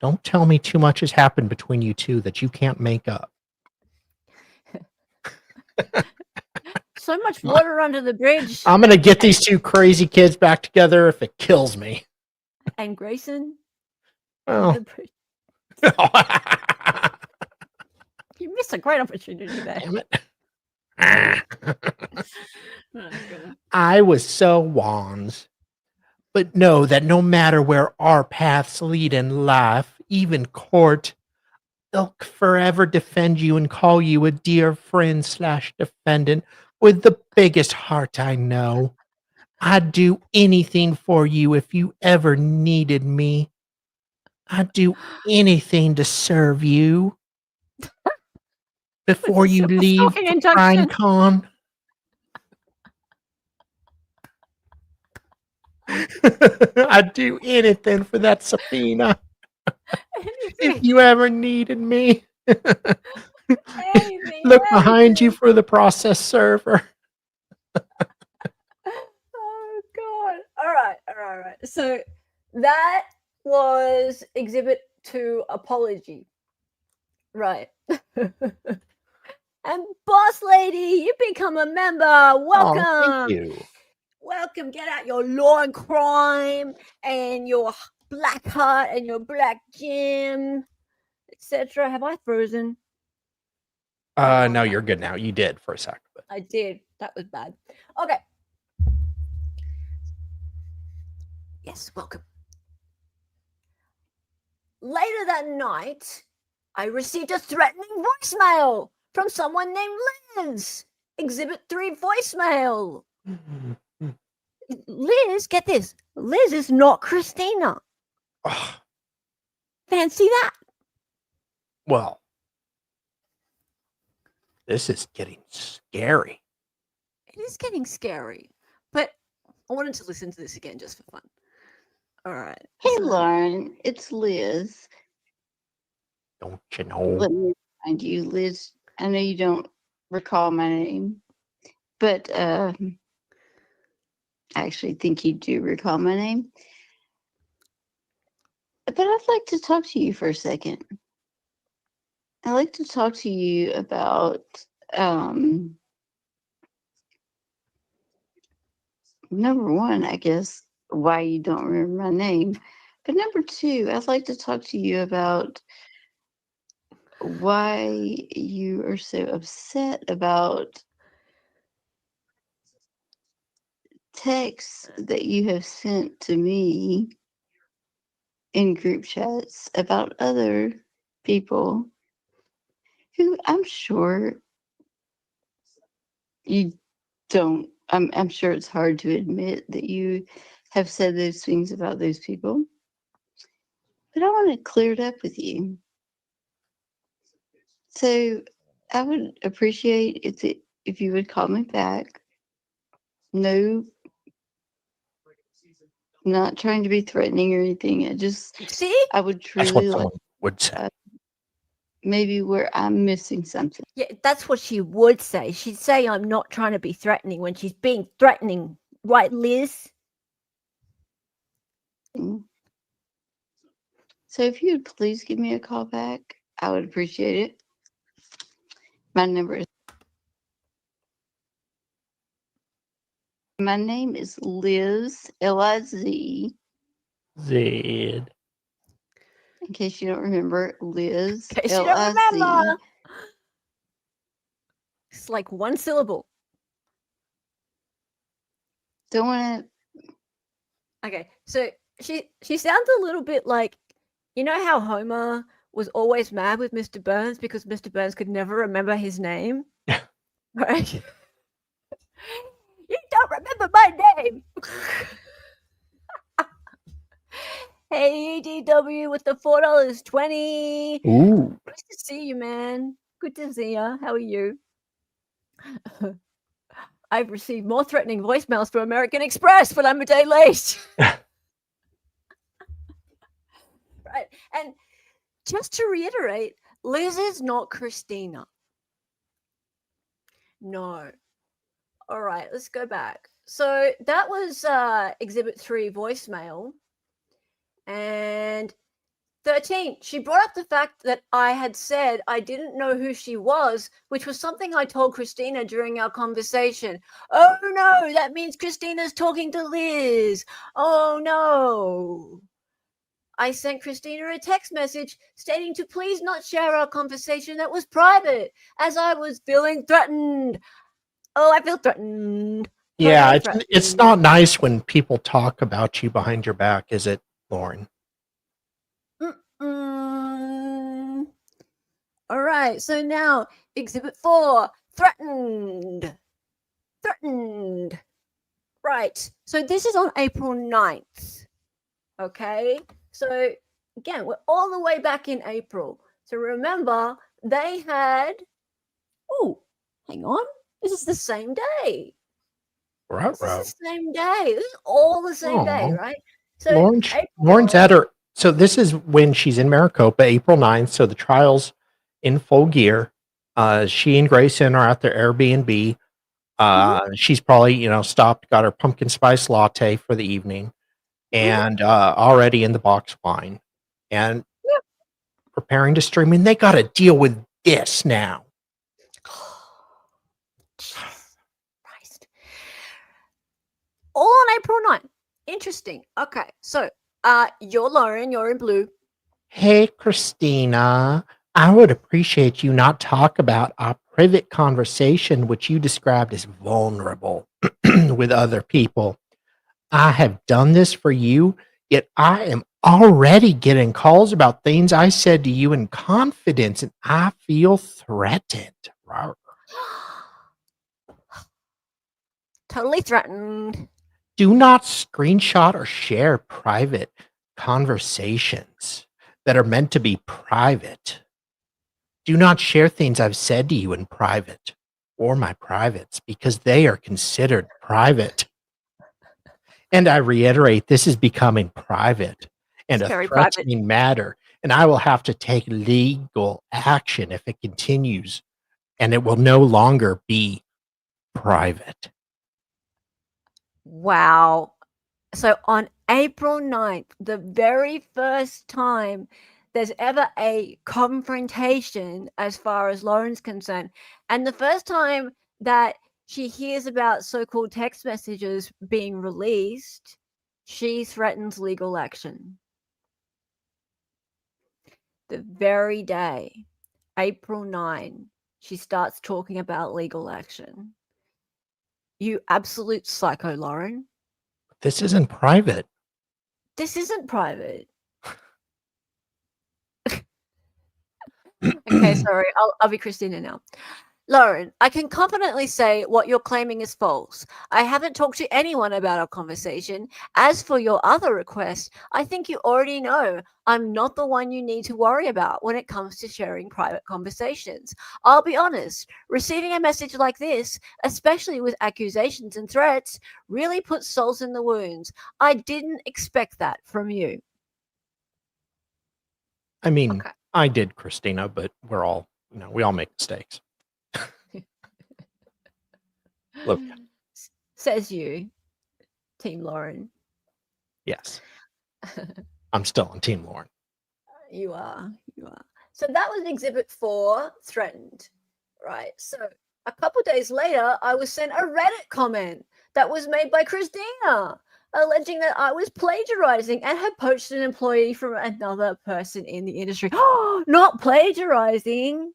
Speaker 3: Don't tell me too much has happened between you two that you can't make up.
Speaker 1: So much water under the bridge.
Speaker 3: I'm going to get these two crazy kids back together if it kills me.
Speaker 1: And Grayson.
Speaker 3: Oh.
Speaker 1: The bridge. You missed a great opportunity there.
Speaker 3: Damn it.
Speaker 1: Oh, God.
Speaker 3: I was so wands. But know that no matter where our paths lead in life, even court, they'll forever defend you and call you a dear friend / defendant with the biggest heart I know. I'd do anything for you if you ever needed me. I'd do anything to serve you. Before you
Speaker 1: Civil
Speaker 3: leave
Speaker 1: Stalking
Speaker 3: for
Speaker 1: Injunction.
Speaker 3: CrimeCon. I'd do anything for that subpoena. If you ever needed me.
Speaker 1: Anything,
Speaker 3: Look behind you
Speaker 1: anything.
Speaker 3: for the process server.
Speaker 1: Oh, God. All right. So that was Exhibit 2 Apology. Right. And Boss Lady, you become a member. Welcome.
Speaker 3: Oh, thank you.
Speaker 1: Welcome. Get out your law and crime and your black heart and your black gym, etc. Have I frozen?
Speaker 3: No, you're good now. You did for a sec. But.
Speaker 1: I did. That was bad. Okay. Yes, welcome. Later that night, I received a threatening voicemail from someone named Liz. Exhibit 3 voicemail. Liz, get this. Liz is not Christina.
Speaker 3: Oh,
Speaker 1: Fancy that?
Speaker 3: well, this is getting scary.
Speaker 1: It is getting scary, but I wanted to listen to this again just for fun. All right.
Speaker 5: Hey, Lauren, it's Liz.
Speaker 3: Don't you know?
Speaker 5: Let me find you, Liz. I know you don't recall my name, but I actually think you do recall my name. But I'd like to talk to you for a second. I'd like to talk to you about number one, I guess, why you don't remember my name. But number two, I'd like to talk to you about why you are so upset about texts that you have sent to me in group chats about other people who I'm sure you don't. I'm sure it's hard to admit that you have said those things about those people, but I want to clear it up with you. So I would appreciate if you would call me back. No, not trying to be threatening or anything. I would
Speaker 3: That's what
Speaker 5: truly like
Speaker 3: someone would say.
Speaker 5: maybe where I'm missing something.
Speaker 1: Yeah, that's what she would say. She'd say I'm not trying to be threatening when she's being threatening. Right, Liz?
Speaker 5: So if you would please give me a call back, I would appreciate it. My number is My name is Liz, L-I-Z.
Speaker 3: Zed.
Speaker 5: In case you don't remember, Liz,
Speaker 1: In case you don't
Speaker 5: L-I-Z.
Speaker 1: remember. It's like one syllable.
Speaker 5: Don't want
Speaker 1: Okay, so she sounds a little bit like, you know how Homer was always mad with Mr. Burns because Mr. Burns could never remember his name? Right? You don't remember my name! Hey, EDW with the $4.20.
Speaker 3: Ooh.
Speaker 1: Nice to see you, man. Good to see you. How are you? I've received more threatening voicemails from American Express, but I'm a day late. Right. And just to reiterate, Liz is not Christina. No. All right, let's go back. So that was Exhibit 3 voicemail. And 13, she brought up the fact that I had said I didn't know who she was, which was something I told Christina during our conversation. Oh no, that means Christina's talking to Liz. Oh no. I sent Christina a text message stating to please not share our conversation that was private, as I was feeling threatened. Oh, I feel threatened.
Speaker 3: Yeah,
Speaker 1: Totally
Speaker 3: it's not nice when people talk about you behind your back, is it, Lauren?
Speaker 1: All right, so now Exhibit 4, threatened. Threatened. Right, so this is on April 9th. Okay, so again, we're all the way back in April. So remember, they had, oh, hang on, this is the same day. This is the same day. This is all the same day,
Speaker 3: Aw.
Speaker 1: right? So
Speaker 3: Lauren's at her. So this is when she's in Maricopa, April 9th. So the trial's in full gear. She and Grayson are at their Airbnb. She's probably, stopped, got her pumpkin spice latte for the evening, and already in the box wine, and preparing to stream. And they got to deal with this now.
Speaker 1: Christ. All on April 9th. Interesting. Okay, so you're Lauren, you're in blue.
Speaker 3: Hey, Christina, I would appreciate you not talk about our private conversation, which you described as vulnerable with other people. I have done this for you, yet I am already getting calls about things I said to you in confidence, and I feel threatened.
Speaker 1: Totally threatened.
Speaker 3: Do not screenshot or share private conversations that are meant to be private. Do not share things I've said to you in private or my privates because they are considered private. And I reiterate, this is becoming private and
Speaker 1: It's
Speaker 3: a
Speaker 1: very
Speaker 3: threatening matter. And I will have to take legal action if it continues, and it will no longer be private.
Speaker 1: Wow. So on April 9th, the very first time there's ever a confrontation as far as Lauren's concerned, and the first time that she hears about so-called text messages being released, she threatens legal action. The very day, April 9, she starts talking about legal action. You absolute psycho, Lauren.
Speaker 3: This isn't private.
Speaker 1: This isn't private. Okay, sorry. I'll be Christina now. Lauren, I can confidently say what you're claiming is false. I haven't talked to anyone about our conversation. As for your other request, I think you already know I'm not the one you need to worry about when it comes to sharing private conversations. I'll be honest, receiving a message like this, especially with accusations and threats, really puts salt in the wounds. I didn't expect that from you.
Speaker 3: I mean,
Speaker 1: Okay.
Speaker 3: I did, Christina, but we're all, we all make mistakes. Look,
Speaker 1: Says you, Team Lauren.
Speaker 3: yes, I'm still on Team Lauren.
Speaker 1: You are. So that was Exhibit 4, threatened. Right. So a couple days later, I was sent a Reddit comment that was made by Christina, alleging that I was plagiarizing and had poached an employee from another person in the industry. Not plagiarizing.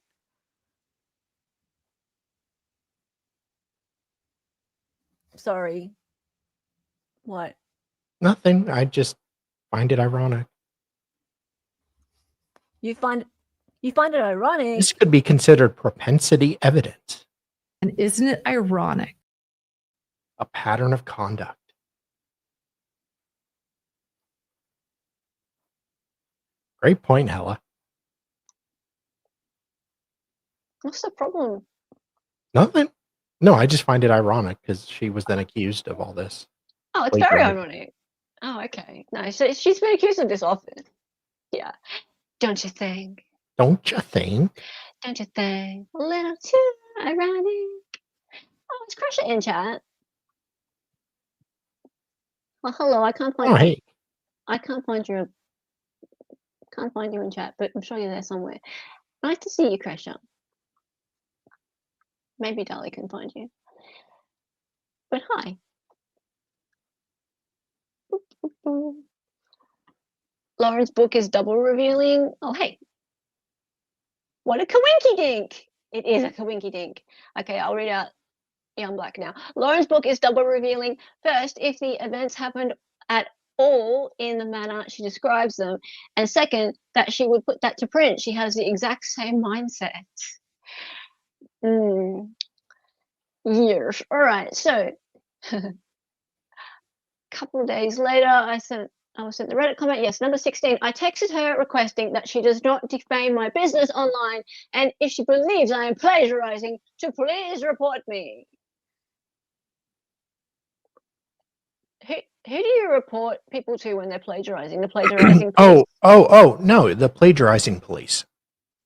Speaker 1: Sorry. What?
Speaker 3: Nothing. I just find it ironic.
Speaker 1: You find it ironic?
Speaker 3: This could be considered propensity evidence,
Speaker 2: And isn't it ironic?
Speaker 3: a pattern of conduct. Great point, Hella.
Speaker 1: What's the problem?
Speaker 3: Nothing. No, I just find it ironic because she was then accused of all this.
Speaker 1: Oh, it's very
Speaker 3: Plagiarism.
Speaker 1: ironic. Oh, okay. No, she's been accused of this often. Yeah. Don't you think?
Speaker 3: Don't you think?
Speaker 1: Don't you think? A little too ironic. Oh, it's Crusher in chat. Well, hello. I can't find
Speaker 3: Oh,
Speaker 1: you.
Speaker 3: hey.
Speaker 1: I can't find you. Can't find you in chat, but I'm sure you're there somewhere. Nice to see you, Crusher. Maybe Dolly can find you. But hi. Lauren's book is double revealing. Oh, hey. What a coinky dink. It is a coinky dink. Okay, I'll read out Young Black now. Lauren's book is double revealing. First, if the events happened at all in the manner she describes them. And second, that she would put that to print. She has the exact same mindset. Years. All right, so couple of days later, I was sent the Reddit comment. Yes, number 16. I texted her requesting that she does not defame my business online, and if she believes I am plagiarizing, to please report me. Who do you report people to when they're plagiarizing? The plagiarizing police?
Speaker 3: No, the plagiarizing police.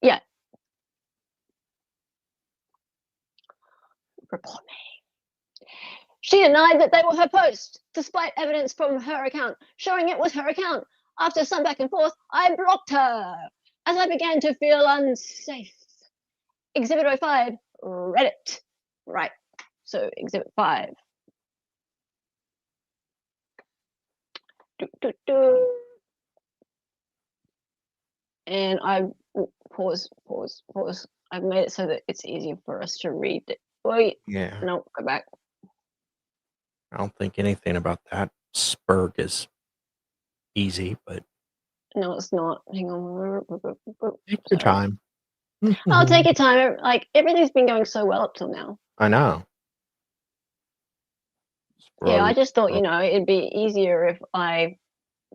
Speaker 1: Yeah. Report me. She denied that they were her posts, despite evidence from her account showing it was her account. After some back and forth, I blocked her as I began to feel unsafe. Exhibit 05, Reddit. Right, so Exhibit 5. And I pause. I've made it so that it's easier for us to read it. Wait,
Speaker 3: Yeah.
Speaker 1: no, go back.
Speaker 3: I don't think anything about that spurg is easy, but
Speaker 1: No, it's not. Hang on.
Speaker 3: take your time.
Speaker 1: I'll take your time. Like, everything's been going so well up till now.
Speaker 3: I know.
Speaker 1: Yeah, I just thought, it'd be easier if I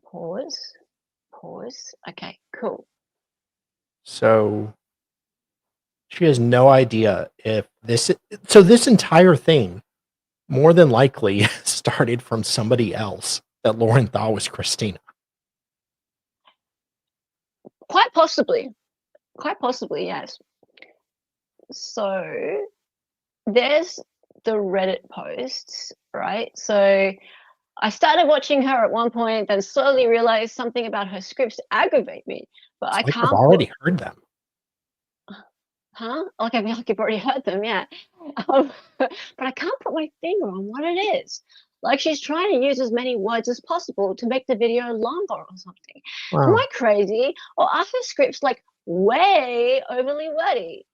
Speaker 1: pause. Okay, cool.
Speaker 3: So she has no idea if this entire thing more than likely started from somebody else that Lauren thought was Christina.
Speaker 1: Quite possibly, yes. So there's the Reddit posts, right? So I started watching her at one point, then slowly realized something about her scripts aggravate me. But I can't.
Speaker 3: I've already heard them.
Speaker 1: Huh? Like you've already heard them, yeah. But I can't put my finger on what it is. Like she's trying to use as many words as possible to make the video longer or something.
Speaker 3: Wow.
Speaker 1: Am I crazy? Or are her scripts like way overly wordy?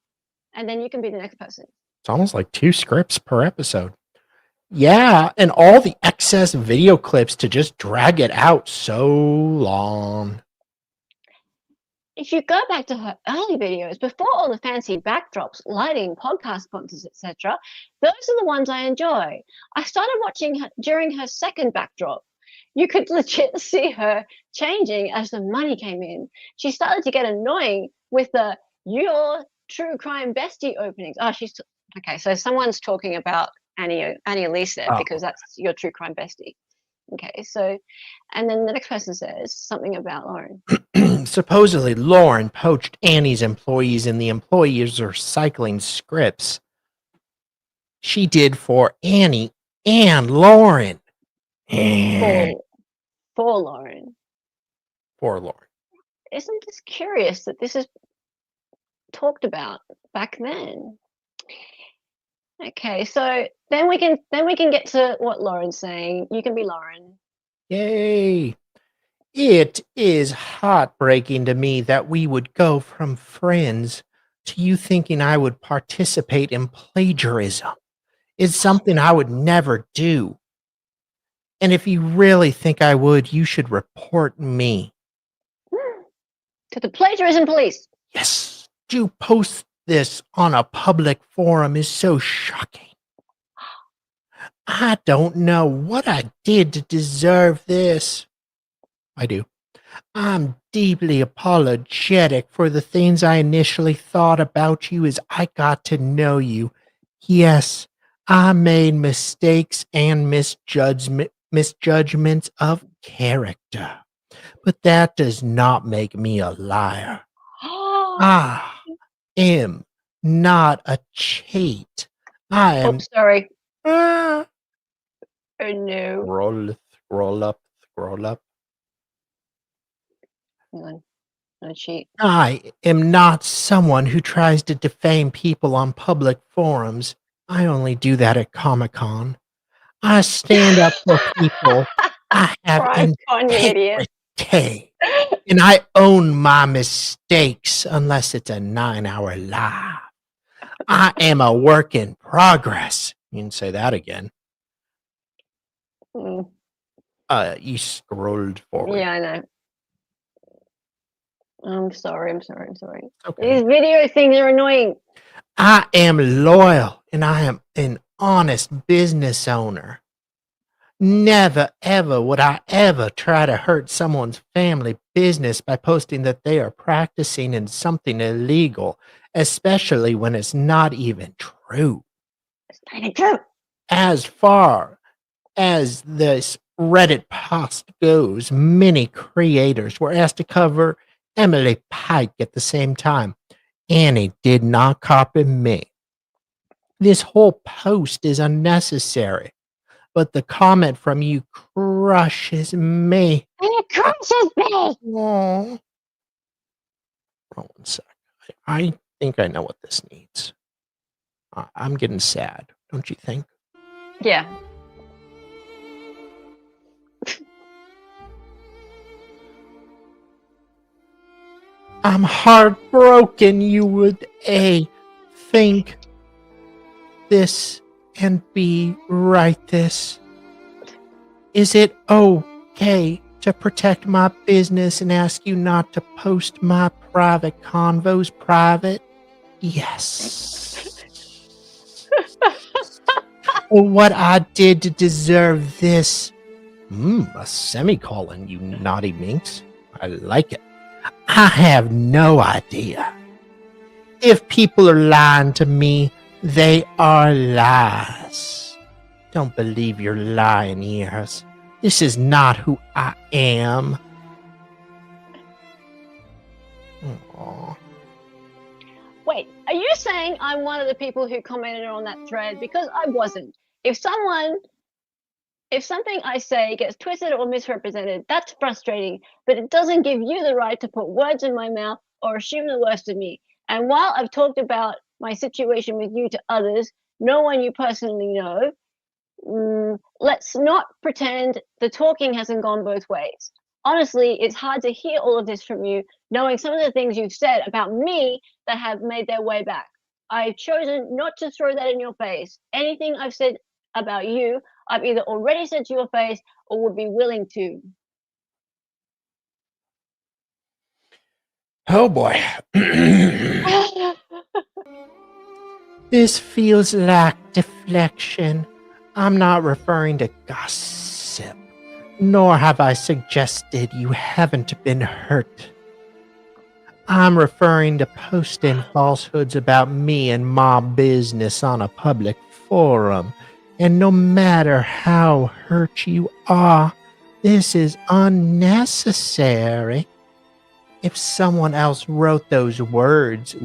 Speaker 1: And then you can be the next person.
Speaker 3: It's almost like 2 scripts per episode. Yeah, and all the excess video clips to just drag it out so long.
Speaker 1: If you go back to her early videos, before all the fancy backdrops, lighting, podcast sponsors, etc., those are the ones I enjoy. I started watching her during her second backdrop. You could legit see her changing as the money came in. She started to get annoying with the "your true crime bestie" openings. Oh, okay. So someone's talking about Annie Elise there because that's your true crime bestie. Okay, so, and then the next person says something about Lauren.
Speaker 3: Supposedly, Lauren poached Annie's employees in the employees recycling scripts she did for Annie and Lauren.
Speaker 1: For Lauren.
Speaker 3: For Lauren.
Speaker 1: Isn't this curious that this is talked about back then? Okay, so then we can get to what Lauren's saying. You can be Lauren.
Speaker 3: Yay! It is heartbreaking to me that we would go from friends to you thinking I would participate in plagiarism. It's something I would never do. And if you really think I would, you should report me.
Speaker 1: To the plagiarism police.
Speaker 3: Yes, to post this on a public forum is so shocking. I don't know what I did to deserve this. I do. I'm deeply apologetic for the things I initially thought about you as I got to know you. Yes, I made mistakes and misjudgments of character, but that does not make me a liar. I am not a cheat. I am.
Speaker 1: Oh, sorry.
Speaker 3: Ah.
Speaker 1: Oh no.
Speaker 3: Scroll up.
Speaker 1: Hang on. No cheat.
Speaker 3: I am not someone who tries to defame people on public forums. I only do that at Comic-Con. I stand up for people. I have
Speaker 1: Right on, you idiot.
Speaker 3: integrity. And I own my mistakes unless it's a 9-hour lie. I am a work in progress. You can say that again.
Speaker 1: Mm.
Speaker 3: You scrolled forward.
Speaker 1: Yeah, I know. I'm sorry.
Speaker 3: Okay.
Speaker 1: These video things are annoying.
Speaker 3: I am loyal and I am an honest business owner. Never, ever would I ever try to hurt someone's family business by posting that they are practicing in something illegal, especially when it's not even true.
Speaker 1: It's not even true.
Speaker 3: As far as this Reddit post goes, many creators were asked to cover Emily Pike at the same time. Annie did not copy me. This whole post is unnecessary, but the comment from you crushes me.
Speaker 1: It crushes me.
Speaker 3: Hold on one sec. I think I know what this needs. I'm getting sad, don't you think?
Speaker 1: Yeah.
Speaker 3: I'm heartbroken you would A, think this and B, write this. Is it okay to protect my business and ask you not to post my private convos private? Yes. Or what I did to deserve this? A semicolon, you naughty minx. I like it. I have no idea. If people are lying to me, they are lies. Don't believe your lying ears. This is not who I am. Aww.
Speaker 1: Wait, are you saying I'm one of the people who commented on that thread? Because I wasn't. If something I say gets twisted or misrepresented, that's frustrating, but it doesn't give you the right to put words in my mouth or assume the worst of me. And while I've talked about my situation with you to others, no one you personally know, let's not pretend the talking hasn't gone both ways. Honestly, it's hard to hear all of this from you, knowing some of the things you've said about me that have made their way back. I've chosen not to throw that in your face. Anything I've said about you, I've either already said to your face or would be willing to.
Speaker 3: Oh boy. This feels like deflection. I'm not referring to gossip, nor have I suggested you haven't been hurt. I'm referring to posting falsehoods about me and my business on a public forum. And no matter how hurt you are, this is unnecessary. If someone else wrote those words,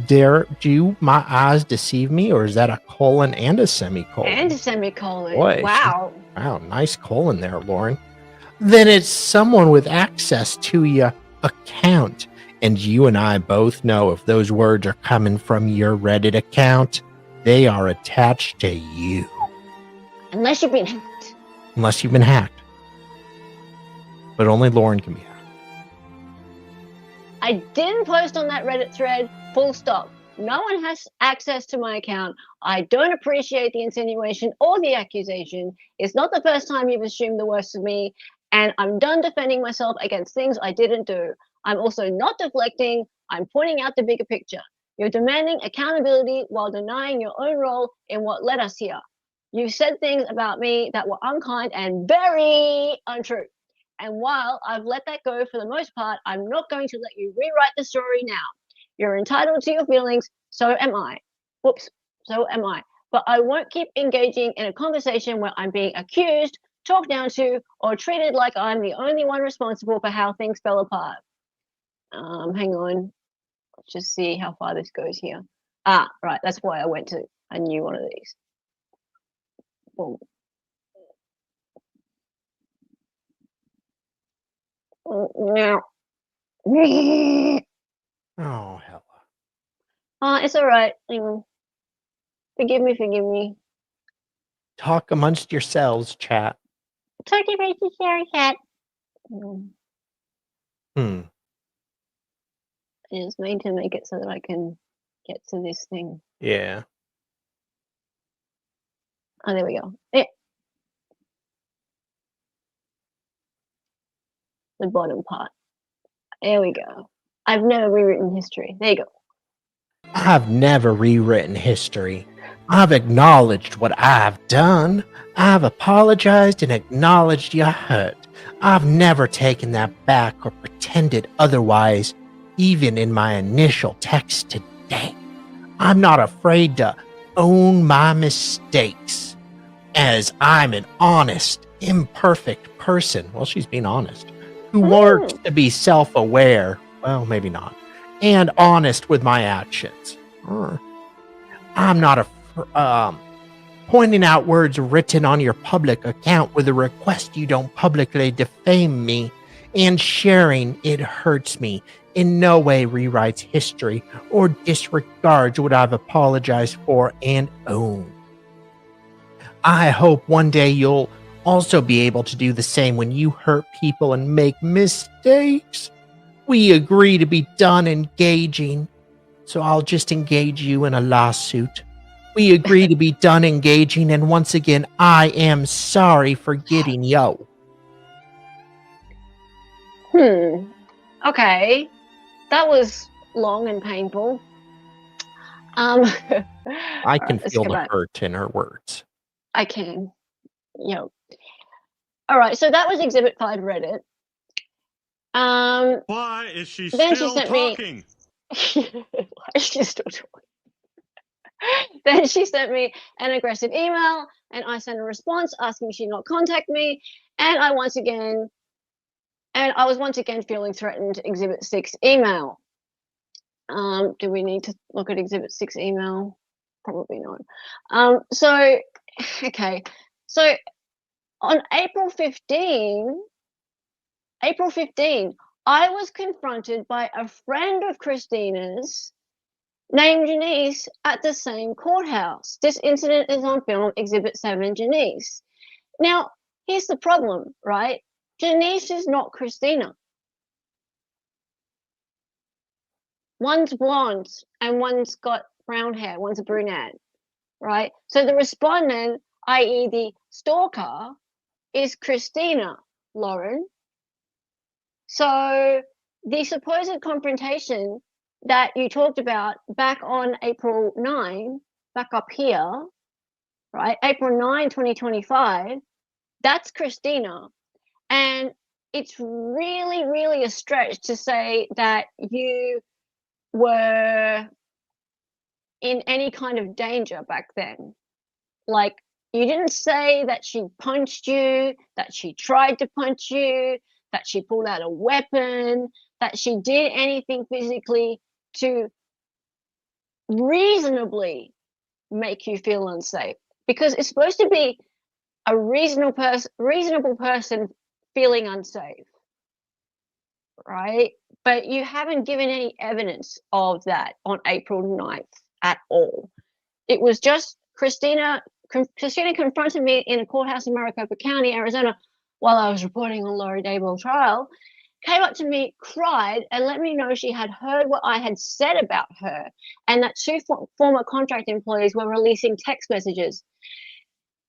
Speaker 3: do my eyes deceive me, or is that a colon and a semicolon?
Speaker 1: And a semicolon.
Speaker 3: Boy,
Speaker 1: wow.
Speaker 3: Wow, nice colon there, Lauren. Then it's someone with access to your account. And you and I both know if those words are coming from your Reddit account, they are attached to you.
Speaker 1: Unless you've been hacked.
Speaker 3: Unless you've been hacked. But only Lauren can be hacked.
Speaker 1: I didn't post on that Reddit thread, full stop. No one has access to my account. I don't appreciate the insinuation or the accusation. It's not the first time you've assumed the worst of me, and I'm done defending myself against things I didn't do. I'm also not deflecting. I'm pointing out the bigger picture. You're demanding accountability while denying your own role in what led us here. You've said things about me that were unkind and very untrue. And while I've let that go for the most part, I'm not going to let you rewrite the story now. You're entitled to your feelings, so am I. Whoops, so am I. But I won't keep engaging in a conversation where I'm being accused, talked down to, or treated like I'm the only one responsible for how things fell apart. Hang on. Let's just see how far this goes here. Ah, right, that's why I went to a new one of these. Boom. No.
Speaker 3: Oh, hell.
Speaker 1: It's all right. Forgive me.
Speaker 3: Talk amongst yourselves, chat.
Speaker 1: Turkey baby Sherry cat. It's made to make it so that I can get to this thing.
Speaker 3: Yeah.
Speaker 1: Oh, there we go. The bottom part. There we go. I've never rewritten history. There you go.
Speaker 3: I've never rewritten history. I've acknowledged what I've done. I've apologized and acknowledged your hurt. I've never taken that back or pretended otherwise, even in my initial text today. I'm not afraid to own my mistakes, as I'm an honest, imperfect person. Well, she's being honest. Who works to be self-aware. Well, maybe not. And honest with my actions. I'm not pointing out words written on your public account with a request you don't publicly defame me, and sharing it hurts me. In no way rewrites history or disregards what I've apologized for and owned. I hope one day you'll also be able to do the same when you hurt people and make mistakes. We agree to be done engaging, so I'll just engage you in a lawsuit. We agree to be done engaging, and once again, I am sorry for getting yo.
Speaker 1: Okay. That was long and painful.
Speaker 3: I can feel the hurt in her words.
Speaker 1: I can. All right, so that was Exhibit 5 Reddit.
Speaker 7: Why is she still talking?
Speaker 1: Why is she still talking? Then she sent me an aggressive email, and I sent a response asking she not contact me, and I was once again feeling threatened. Exhibit 6 email. Do we need to look at Exhibit 6 email? Probably not. Okay. So on April 15, I was confronted by a friend of Christina's named Janice at the same courthouse. This incident is on film, Exhibit 7, Janice. Now, here's the problem, right? Janice is not Christina. One's blonde and one's got brown hair, one's a brunette, right? So the respondent, i.e. the stalker, is Christina, Lauren. So the supposed confrontation that you talked about back on April 9, back up here, right? April 9, 2025, that's Christina. And it's really, really a stretch to say that you were in any kind of danger back then. Like, you didn't say that she punched you, that she tried to punch you, that she pulled out a weapon, that she did anything physically to reasonably make you feel unsafe. Because it's supposed to be a reasonable person feeling unsafe, right? But you haven't given any evidence of that on April 9th at all.
Speaker 8: it was just Christina confronted me in a courthouse in Maricopa County, Arizona, while I was reporting on Lori Daybell's trial, came up to me, cried, and let me know she had heard what I had said about her, and that 2 former contract employees were releasing text messages.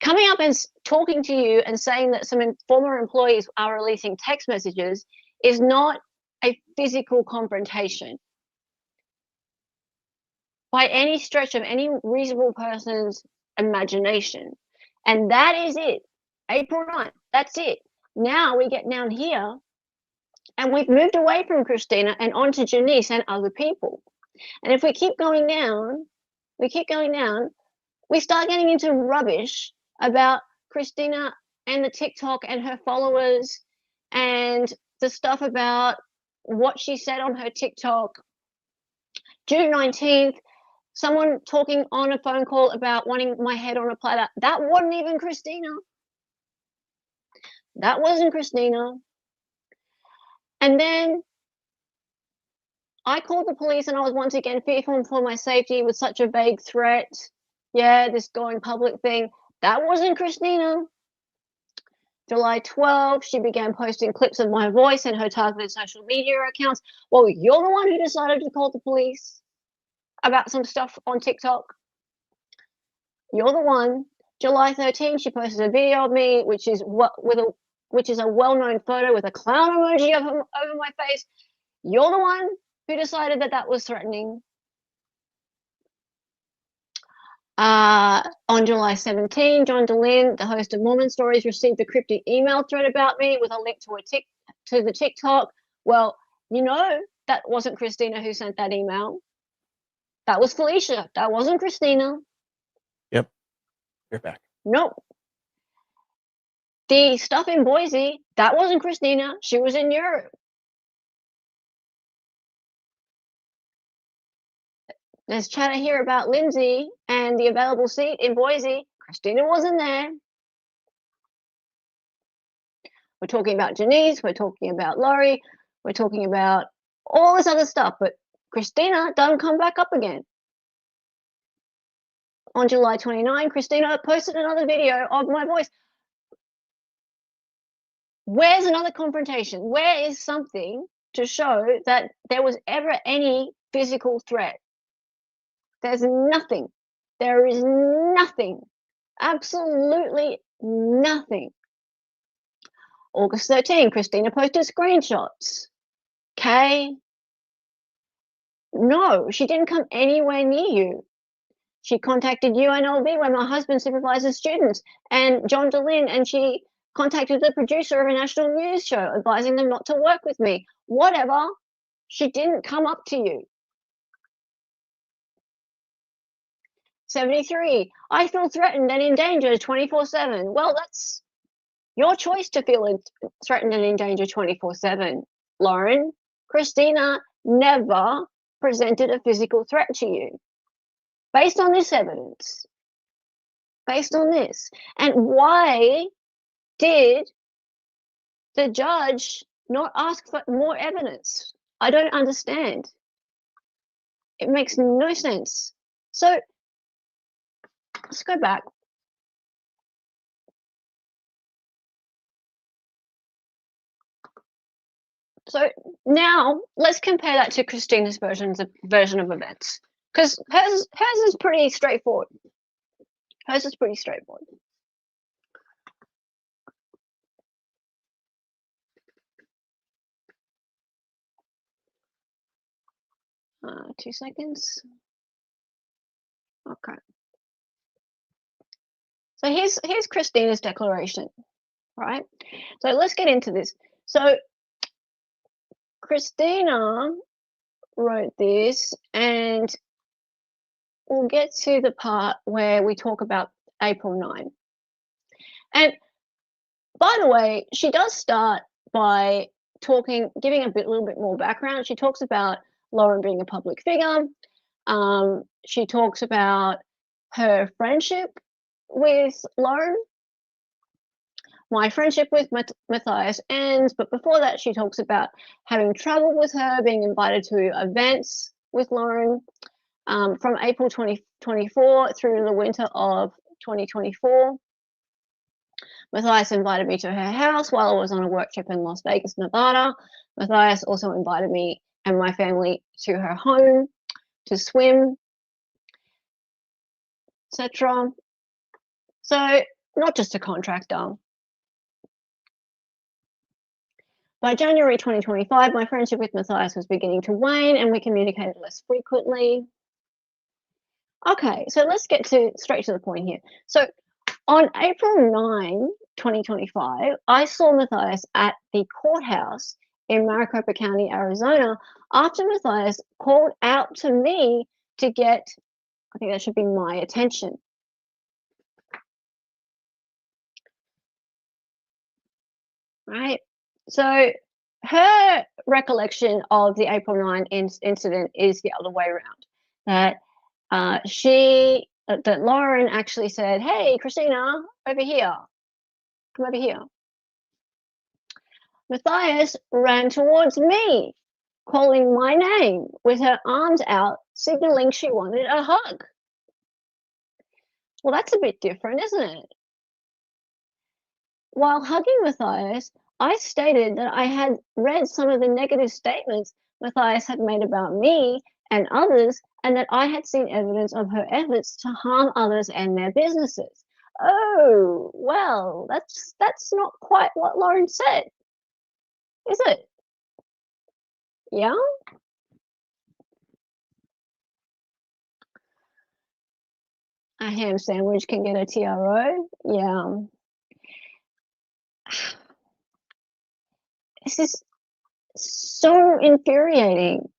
Speaker 8: Coming up and talking to you and saying that some former employees are releasing text messages is not a physical confrontation by any stretch of any reasonable person's imagination. And that is it. April 9th, that's it. Now we get down here and we've moved away from Christina and onto Janice and other people. And if we keep going down, we start getting into rubbish about Christina and the TikTok and her followers and the stuff about what she said on her TikTok. June 19th, someone talking on a phone call about wanting my head on a platter. That wasn't even Christina. That wasn't Christina. And then I called the police and I was once again fearful for my safety with such a vague threat. Yeah, this going public thing. That wasn't Christina. July 12th, she began posting clips of my voice in her targeted social media accounts. Well, you're the one who decided to call the police about some stuff on TikTok. You're the one. July 13th, she posted a video of me, which is a well-known photo with a clown emoji over my face. You're the one who decided that was threatening. On July 17, John DeLynn, the host of Mormon Stories, received a cryptic email thread about me with a link to the TikTok. Well, you know that wasn't Christina who sent that email. That was Felicia. That wasn't Christina.
Speaker 3: Yep. You're back.
Speaker 8: Nope. The stuff in Boise, that wasn't Christina. She was in Europe. There's chatter here about Lindsay and the available seat in Boise. Christina wasn't there. We're talking about Janice. We're talking about Lori. We're talking about all this other stuff. But Christina doesn't come back up again. On July 29, Christina posted another video of my voice. Where's another confrontation? Where is something to show that there was ever any physical threat? There's nothing. There is nothing. Absolutely nothing. August 13, Christina posted screenshots. Okay. No, she didn't come anywhere near you. She contacted UNLV where my husband supervises students and John DeLynn, and she contacted the producer of a national news show advising them not to work with me. Whatever. She didn't come up to you. 73, I feel threatened and in danger 24/7. Well, that's your choice to feel threatened and in danger 24/7, Lauren. Christina never presented a physical threat to you. Based on this evidence, based on this. And why did the judge not ask for more evidence? I don't understand. It makes no sense. So let's go back. So now let's compare that to Christina's version of events, because hers is pretty straightforward. Hers is pretty straightforward. Uh, 2 seconds. Okay. So here's Christina's declaration, right? So let's get into this. So Christina wrote this, and we'll get to the part where we talk about April 9. And by the way, she does start by giving a little bit more background. She talks about Lauren being a public figure. She talks about her friendship with Lauren. My friendship with Matthias ends, but before that, she talks about having traveled with her, being invited to events with Lauren. from April 2024 through the winter of 2024. Matthias invited me to her house while I was on a work trip in Las Vegas, Nevada. Matthias also invited me and my family to her home to swim, etc. So, not just a contractor. By January 2025, my friendship with Matthias was beginning to wane and we communicated less frequently. Okay, so let's get straight to the point here. So on April 9, 2025, I saw Matthias at the courthouse in Maricopa County, Arizona, after Matthias called out to me to get, I think that should be my attention. Right? So her recollection of the April 9 incident is the other way around. That that Lauren actually said, "Hey, Christina, over here. Come over here." Matthias ran towards me, calling my name with her arms out, signaling she wanted a hug. Well, that's a bit different, isn't it? While hugging Matthias, I stated that I had read some of the negative statements Matthias had made about me and others, and that I had seen evidence of her efforts to harm others and their businesses. Oh, well, that's not quite what Lauren said, is it? Yeah? A ham sandwich can get a TRO? Yeah. This is so infuriating.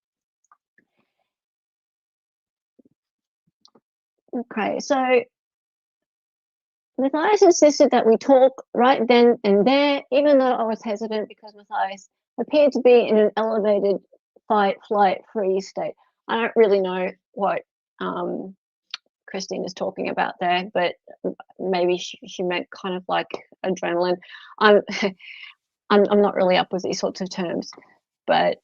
Speaker 8: Okay, so Matthias insisted that we talk right then and there, even though I was hesitant because Matthias appeared to be in an elevated fight, flight, freeze state. I don't really know what Christina's talking about there, but maybe she meant kind of like adrenaline. I'm not really up with these sorts of terms, but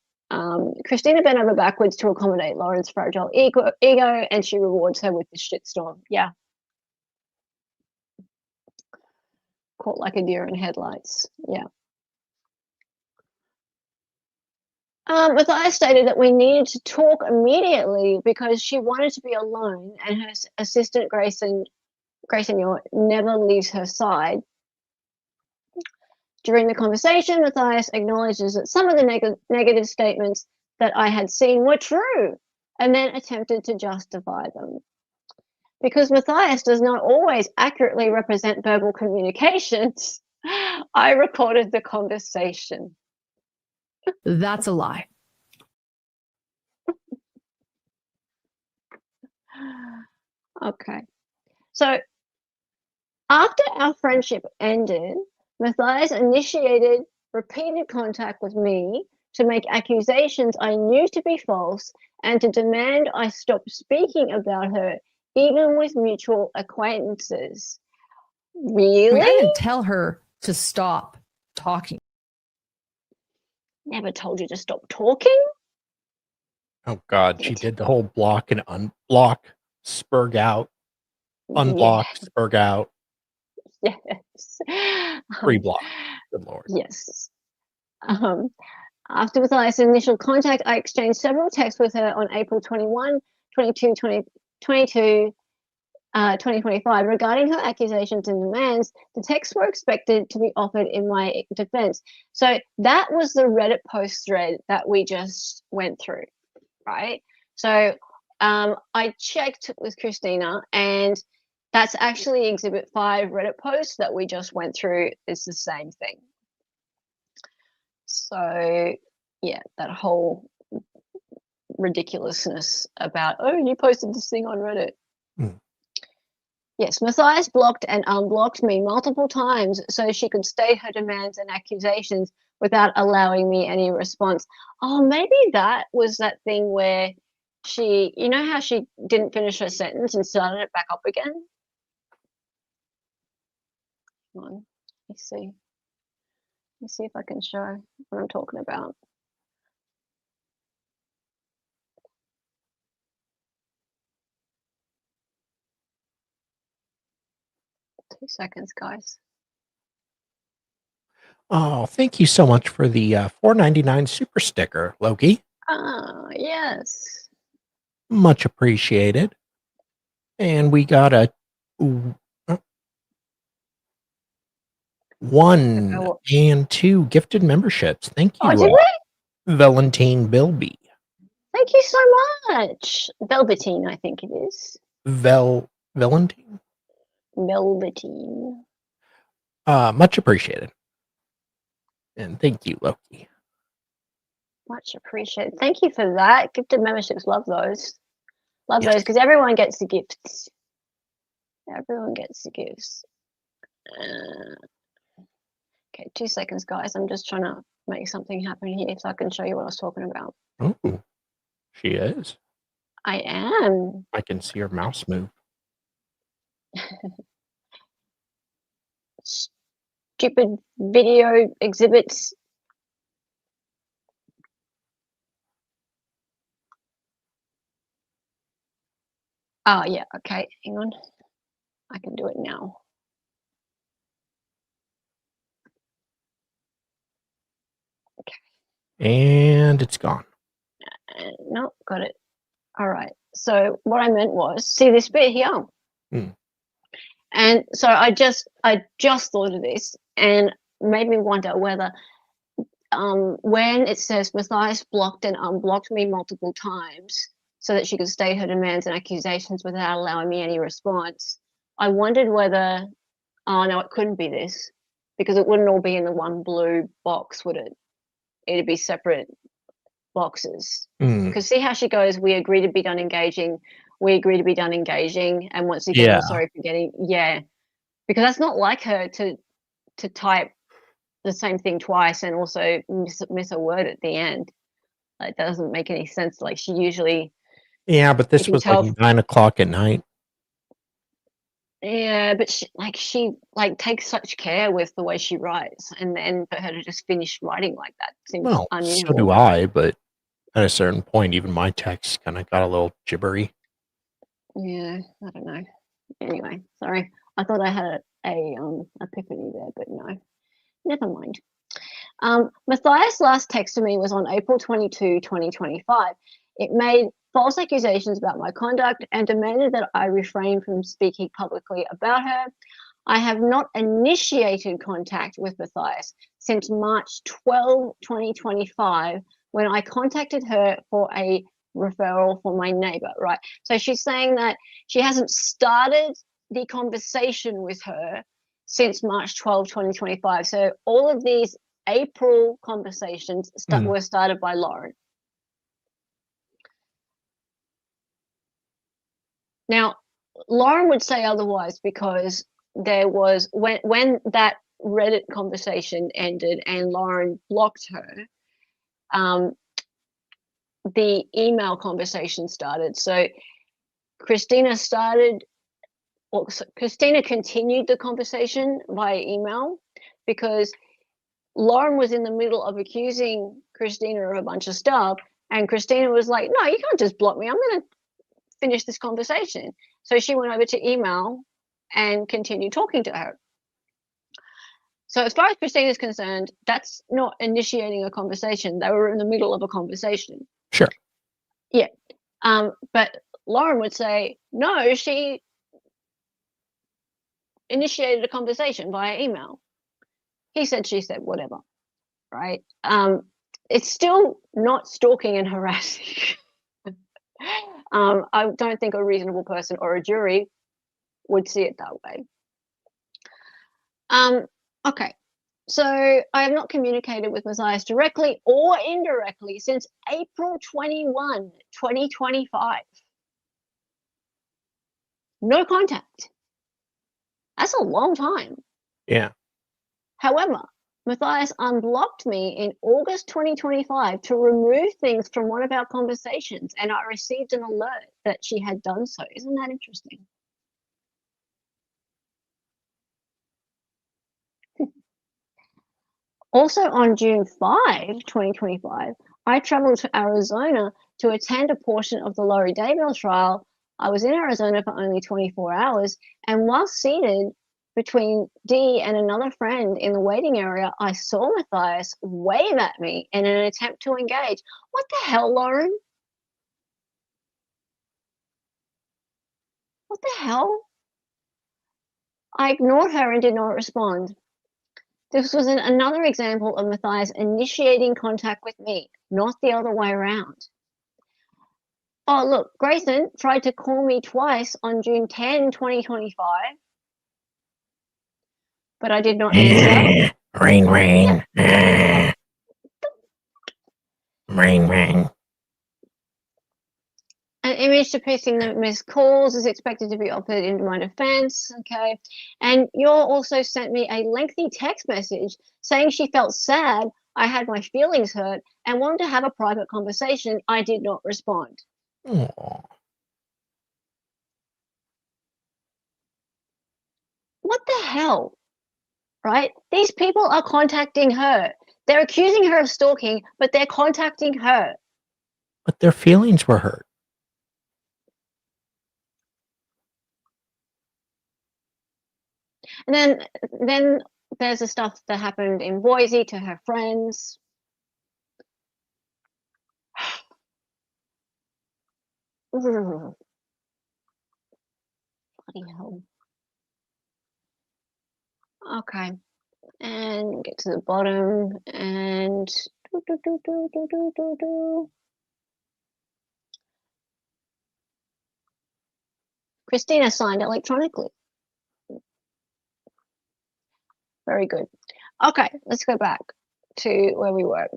Speaker 8: Christina bent over backwards to accommodate Lauren's fragile ego, and she rewards her with the shitstorm. Yeah. Caught like a deer in headlights. Yeah. Matthias stated that we needed to talk immediately because she wanted to be alone, and her assistant Grayson York never leaves her side. During the conversation, Matthias acknowledges that some of the negative statements that I had seen were true, and then attempted to justify them. Because Matthias does not always accurately represent verbal communications, I recorded the conversation.
Speaker 2: That's a lie.
Speaker 8: Okay. So after our friendship ended, Matthias initiated repeated contact with me to make accusations I knew to be false and to demand I stop speaking about her, even with mutual acquaintances. Really?
Speaker 2: I didn't tell her to stop talking.
Speaker 8: Never told you to stop talking?
Speaker 3: Oh God, she did the whole block and unblock, spurg out, unblock, spurg out.
Speaker 8: Yes.
Speaker 3: Pre-block. Good Lord.
Speaker 8: Yes. After Matthias' initial contact, I exchanged several texts with her on April 21, 22, 2025 regarding her accusations and demands. The texts were expected to be offered in my defense. So that was the Reddit post thread that we just went through, right? So I checked with Christina, and that's actually Exhibit 5 Reddit post that we just went through. It's the same thing. So yeah, that whole ridiculousness about, oh, you posted this thing on Reddit. Yes, Matthias blocked and unblocked me multiple times so she could state her demands and accusations without allowing me any response. Oh, maybe that was that thing where she, you know how she didn't finish her sentence and started it back up again? Come on, let's see. Let's see if I can show what I'm talking about. 2 seconds, guys.
Speaker 3: Oh, thank you so much for the $4.99 super sticker, Loki.
Speaker 8: Ah, yes.
Speaker 3: Much appreciated. And we got a 1
Speaker 8: Oh,
Speaker 3: and 2 gifted memberships. Thank you,
Speaker 8: did we?
Speaker 3: Valentine Bilby.
Speaker 8: Thank you so much. Velveteen, I think it is.
Speaker 3: Valentine?
Speaker 8: Velveteen.
Speaker 3: Much appreciated. And thank you, Loki.
Speaker 8: Much appreciated. Thank you for that. Gifted memberships, love those. Love
Speaker 3: Yes.
Speaker 8: those because everyone gets the gifts. Everyone gets the gifts. Okay, 2 seconds, guys. I'm just trying to make something happen here so I can show you what I was talking about.
Speaker 3: Oh, she is.
Speaker 8: I am.
Speaker 3: I can see her mouse move.
Speaker 8: Stupid video exhibits. Oh, yeah. Okay, hang on. I can do it now.
Speaker 3: And it's gone.
Speaker 8: No, got it. All right. So what I meant was, see this bit here? And so I just thought of this and made me wonder whether when it says Matthias blocked and unblocked me multiple times so that she could state her demands and accusations without allowing me any response, I wondered whether, oh no, it couldn't be this, because it wouldn't all be in the one blue box, would it? It'd be separate boxes. Because see how she goes, we agree to be done engaging, we agree to be done engaging, and once again, I'm sorry for getting, because that's not like her to type the same thing twice and also miss a word at the end. Like, that doesn't make any sense. Like, she usually,
Speaker 3: yeah, but this was like 9 o'clock at night.
Speaker 8: Yeah, but she takes such care with the way she writes, and then for her to just finish writing like that seems unusual.
Speaker 3: So do I, but at a certain point, even my text kind of got a little gibbery.
Speaker 8: Yeah, I don't know. Anyway, sorry. I thought I had a epiphany there, but no. Never mind. Matthias' last text to me was on April 22, 2025. It made false accusations about my conduct and demanded that I refrain from speaking publicly about her. I have not initiated contact with Matthias since March 12, 2025, when I contacted her for a referral for my neighbor, right? So she's saying that she hasn't started the conversation with her since March 12, 2025. So all of these April conversations were started by Lauren. Now, Lauren would say otherwise because there was, when that Reddit conversation ended and Lauren blocked her, the email conversation started. So Christina continued the conversation via email because Lauren was in the middle of accusing Christina of a bunch of stuff, and Christina was like, no, you can't just block me. I'm going to finish this conversation. So she went over to email and continued talking to her. So as far as Christina is concerned, that's not initiating a conversation. They were in the middle of a conversation.
Speaker 3: Sure.
Speaker 8: Yeah. But Lauren would say, no, she initiated a conversation via email. He said, she said, whatever. Right. It's still not stalking and harassing. I don't think a reasonable person or a jury would see it that way. Okay, so I have not communicated with Matthias directly or indirectly since April 21, 2025. No contact. That's a long time.
Speaker 3: Yeah.
Speaker 8: However, Matthias unblocked me in August 2025 to remove things from one of our conversations, and I received an alert that she had done so. Isn't that interesting? Also on June 5, 2025, I traveled to Arizona to attend a portion of the Lori Daybell trial. I was in Arizona for only 24 hours, and while seated between Dee and another friend in the waiting area, I saw Matthias wave at me in an attempt to engage. What the hell, Lauren? What the hell? I ignored her and did not respond. This was another example of Matthias initiating contact with me, not the other way around. Oh, look, Grayson tried to call me twice on June 10, 2025, but I did not answer.
Speaker 3: Ring, ring. Ring, ring.
Speaker 8: An image depicting the missed calls is expected to be offered in my defense, okay? And you also sent me a lengthy text message saying she felt sad, I had my feelings hurt, and wanted to have a private conversation. I did not respond.
Speaker 3: Aww.
Speaker 8: What the hell, right? These people are contacting her. They're accusing her of stalking, but they're contacting her.
Speaker 3: But their feelings were hurt.
Speaker 8: And then there's the stuff that happened in Boise to her friends. Bloody hell. Okay, and get to the bottom and Christina signed electronically. Very good. Okay, let's go back to where we were.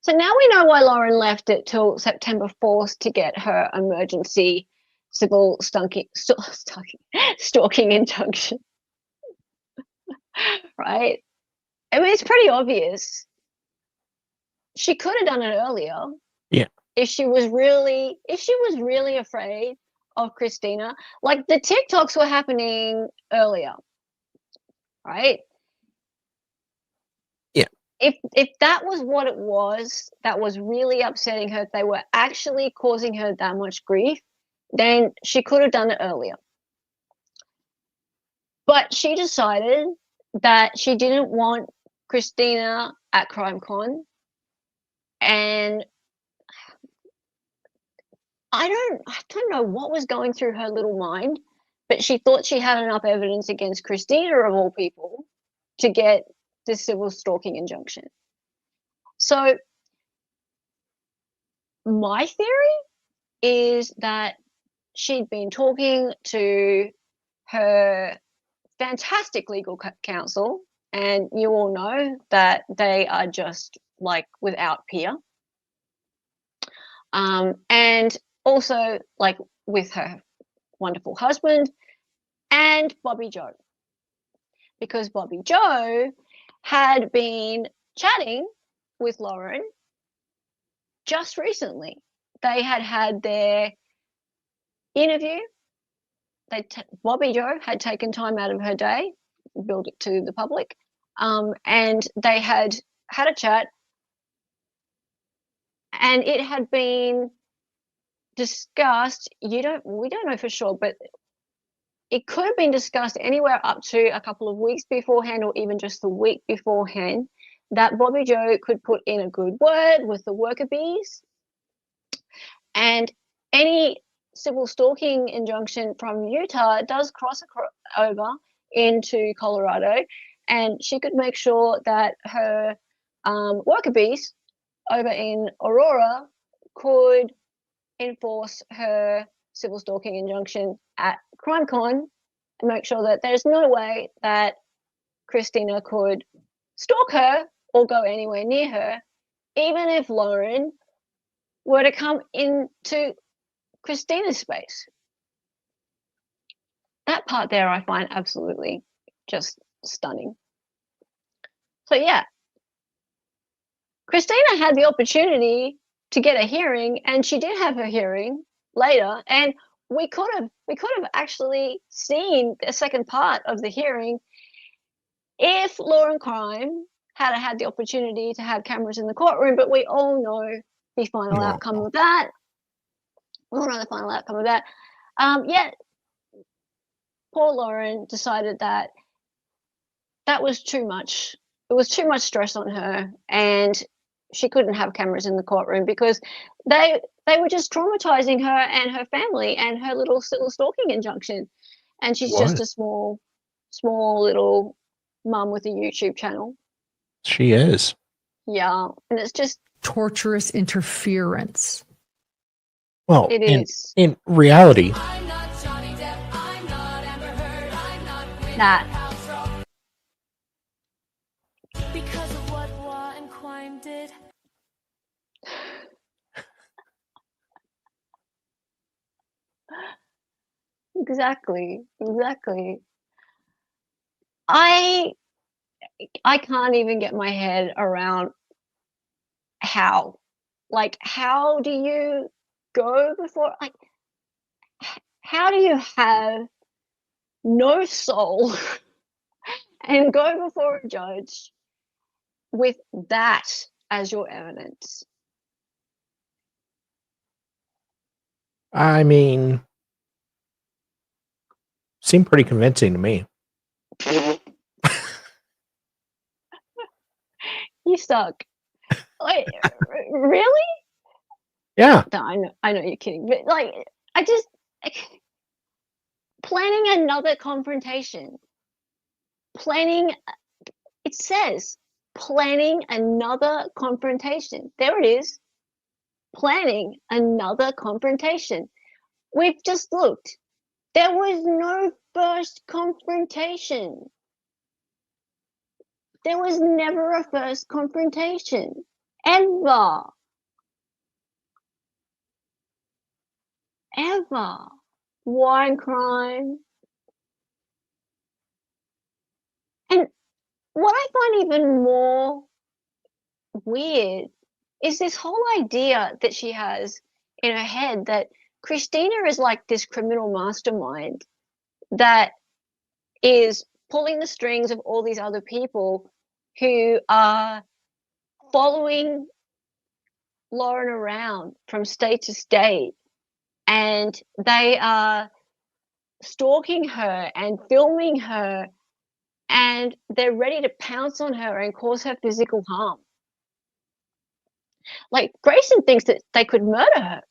Speaker 8: So now we know why Lauren left it till September 4th to get her emergency civil stalking injunction. Right? I mean, it's pretty obvious. She could have done it earlier.
Speaker 3: Yeah.
Speaker 8: If she was really afraid of Christina, like the TikToks were happening earlier, right?
Speaker 3: Yeah.
Speaker 8: If that was what it was, that was really upsetting her, they were actually causing her that much grief, then she could have done it earlier. But she decided that she didn't want Christina at CrimeCon, and I don't know what was going through her little mind, but she thought she had enough evidence against Christina, of all people, to get this civil stalking injunction. So my theory is that she'd been talking to her fantastic legal counsel, and you all know that they are just like without peer. And also like with her wonderful husband and Bobby Joe, because Bobby Joe had been chatting with Lauren just recently. They had their interview. Bobby Joe had taken time out of her day, billed it to the public, and they had a chat, and it had been discussed. We don't know for sure, but it could have been discussed anywhere up to a couple of weeks beforehand, or even just the week beforehand, that Bobby Joe could put in a good word with the worker bees, and any civil stalking injunction from Utah does cross over into Colorado, and she could make sure that her worker bees over in Aurora could enforce her civil stalking injunction at CrimeCon and make sure that there's no way that Christina could stalk her or go anywhere near her, even if Lauren were to come into Christina's space. That part there I find absolutely just stunning. So yeah, Christina had the opportunity to get a hearing, and she did have her hearing later, and we could have actually seen the second part of the hearing if Lauren Crime had the opportunity to have cameras in the courtroom. But we all know the final
Speaker 3: No.
Speaker 8: outcome of that. We all know the final outcome of that. Yeah, poor Lauren decided that was too much. It was too much stress on her, and she couldn't have cameras in the courtroom because they were just traumatizing her and her family and her little civil stalking injunction. And she's just a small little mum with a YouTube channel.
Speaker 3: She is.
Speaker 8: Yeah, and it's just
Speaker 2: torturous interference.
Speaker 3: Well,
Speaker 8: it is.
Speaker 3: In reality,
Speaker 8: That.
Speaker 9: Because of what Wa and Quine did.
Speaker 8: Exactly. I can't even get my head around how. Like, how do you go before, like, how do you have no soul and go before a judge with that as your evidence?
Speaker 3: I mean, seemed pretty convincing to me.
Speaker 8: You suck. Like, really?
Speaker 3: Yeah.
Speaker 8: No, I know you're kidding, but like, planning another confrontation. It says planning another confrontation. There it is. Planning another confrontation. We've just looked. There was no first confrontation. There was never a first confrontation. Ever. War and crime. And what I find even more weird is this whole idea that she has in her head that Christina is like this criminal mastermind that is pulling the strings of all these other people who are following Lauren around from state to state, and they are stalking her and filming her, and they're ready to pounce on her and cause her physical harm. Like, Grayson thinks that they could murder her.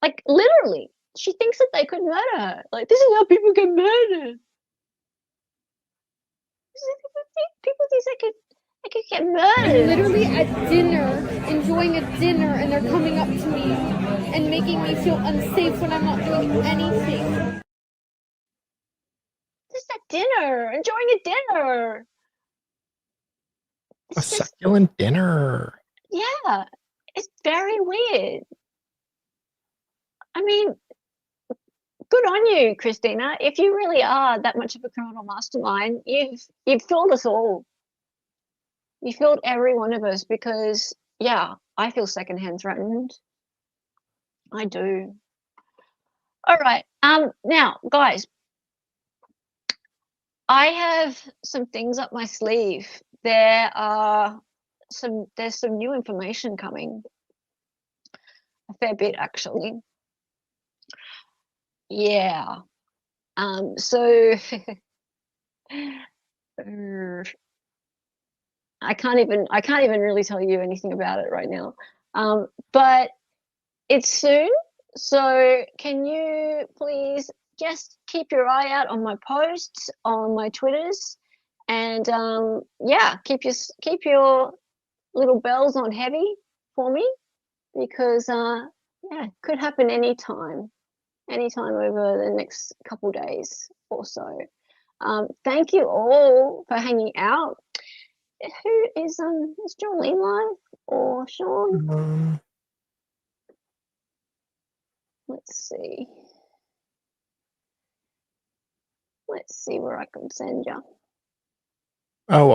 Speaker 8: Like, literally, she thinks that they could murder her. Like, this is how people get murdered. People think they could get murdered.
Speaker 10: I'm literally at dinner, enjoying a dinner, and they're coming up to me and making me feel unsafe when I'm not doing anything.
Speaker 8: Just at dinner, enjoying a dinner.
Speaker 3: A succulent dinner.
Speaker 8: Yeah, it's very weird. I mean, good on you, Christina. If you really are that much of a criminal mastermind, you've fooled us all. You fooled every one of us because, yeah, I feel secondhand threatened. I do. All right. Now, guys, I have some things up my sleeve. There's some new information coming. A fair bit, actually. Yeah. So I can't even really tell you anything about it right now. But it's soon. So can you please just keep your eye out on my posts, on my Twitters, and yeah, keep your little bells on heavy for me, because yeah, it could happen anytime over the next couple days or so. Thank you all for hanging out. Who is John Lee live or Sean? Let's see. Let's see where I can send you.
Speaker 3: Oh,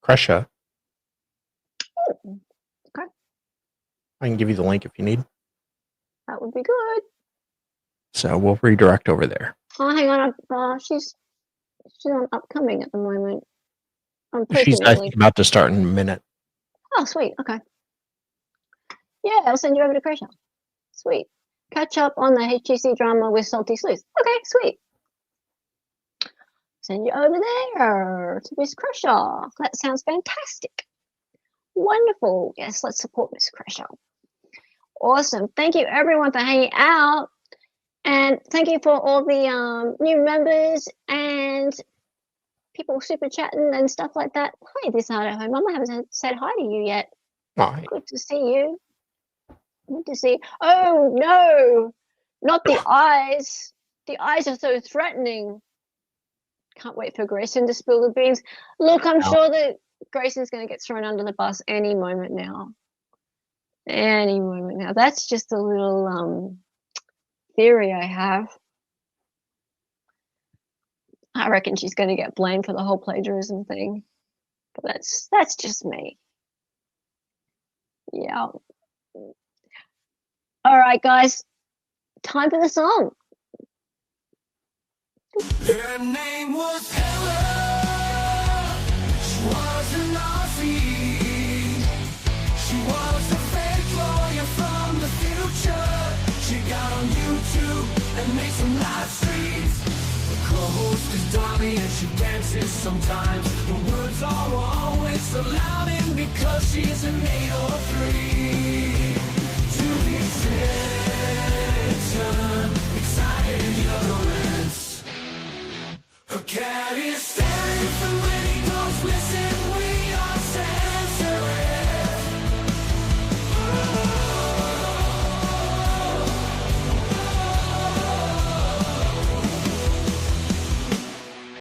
Speaker 3: Crusha.
Speaker 8: Oh, okay.
Speaker 3: I can give you the link if you need.
Speaker 8: That would be good.
Speaker 3: So we'll redirect over there.
Speaker 8: Oh, hang on. She's on upcoming at the moment.
Speaker 3: She's about to start in a minute.
Speaker 8: Oh, sweet. Okay. Yeah, I'll send you over to Crenshaw. Sweet. Catch up on the HTC drama with Salty Sleuth. Okay, sweet. Send you over there to Miss Crenshaw. That sounds fantastic. Wonderful. Yes, let's support Miss Crenshaw. Awesome. Thank you, everyone, for hanging out. And thank you for all the new members and people super chatting and stuff like that. Hi, this Hard at Home. Mum, I haven't said hi to you yet.
Speaker 3: Hi.
Speaker 8: Good to see you. Good to see. Oh no, not the eyes. The eyes are so threatening. Can't wait for Grayson to spill the beans. Look, I'm sure that Grayson's going to get thrown under the bus any moment now. Any moment now. That's just a little theory I have. I reckon she's going to get blamed for the whole plagiarism thing. But that's just me. Yeah. All right, guys. Time for the song.
Speaker 11: Her name was Ella. She was an Aussie. She was a fake lawyer from the future. She got on YouTube and made some live streams. Her co-host is Donnie and she dances sometimes. The words are always so loud and because she's an 803. To the center, excited utterance. Her cat is staring from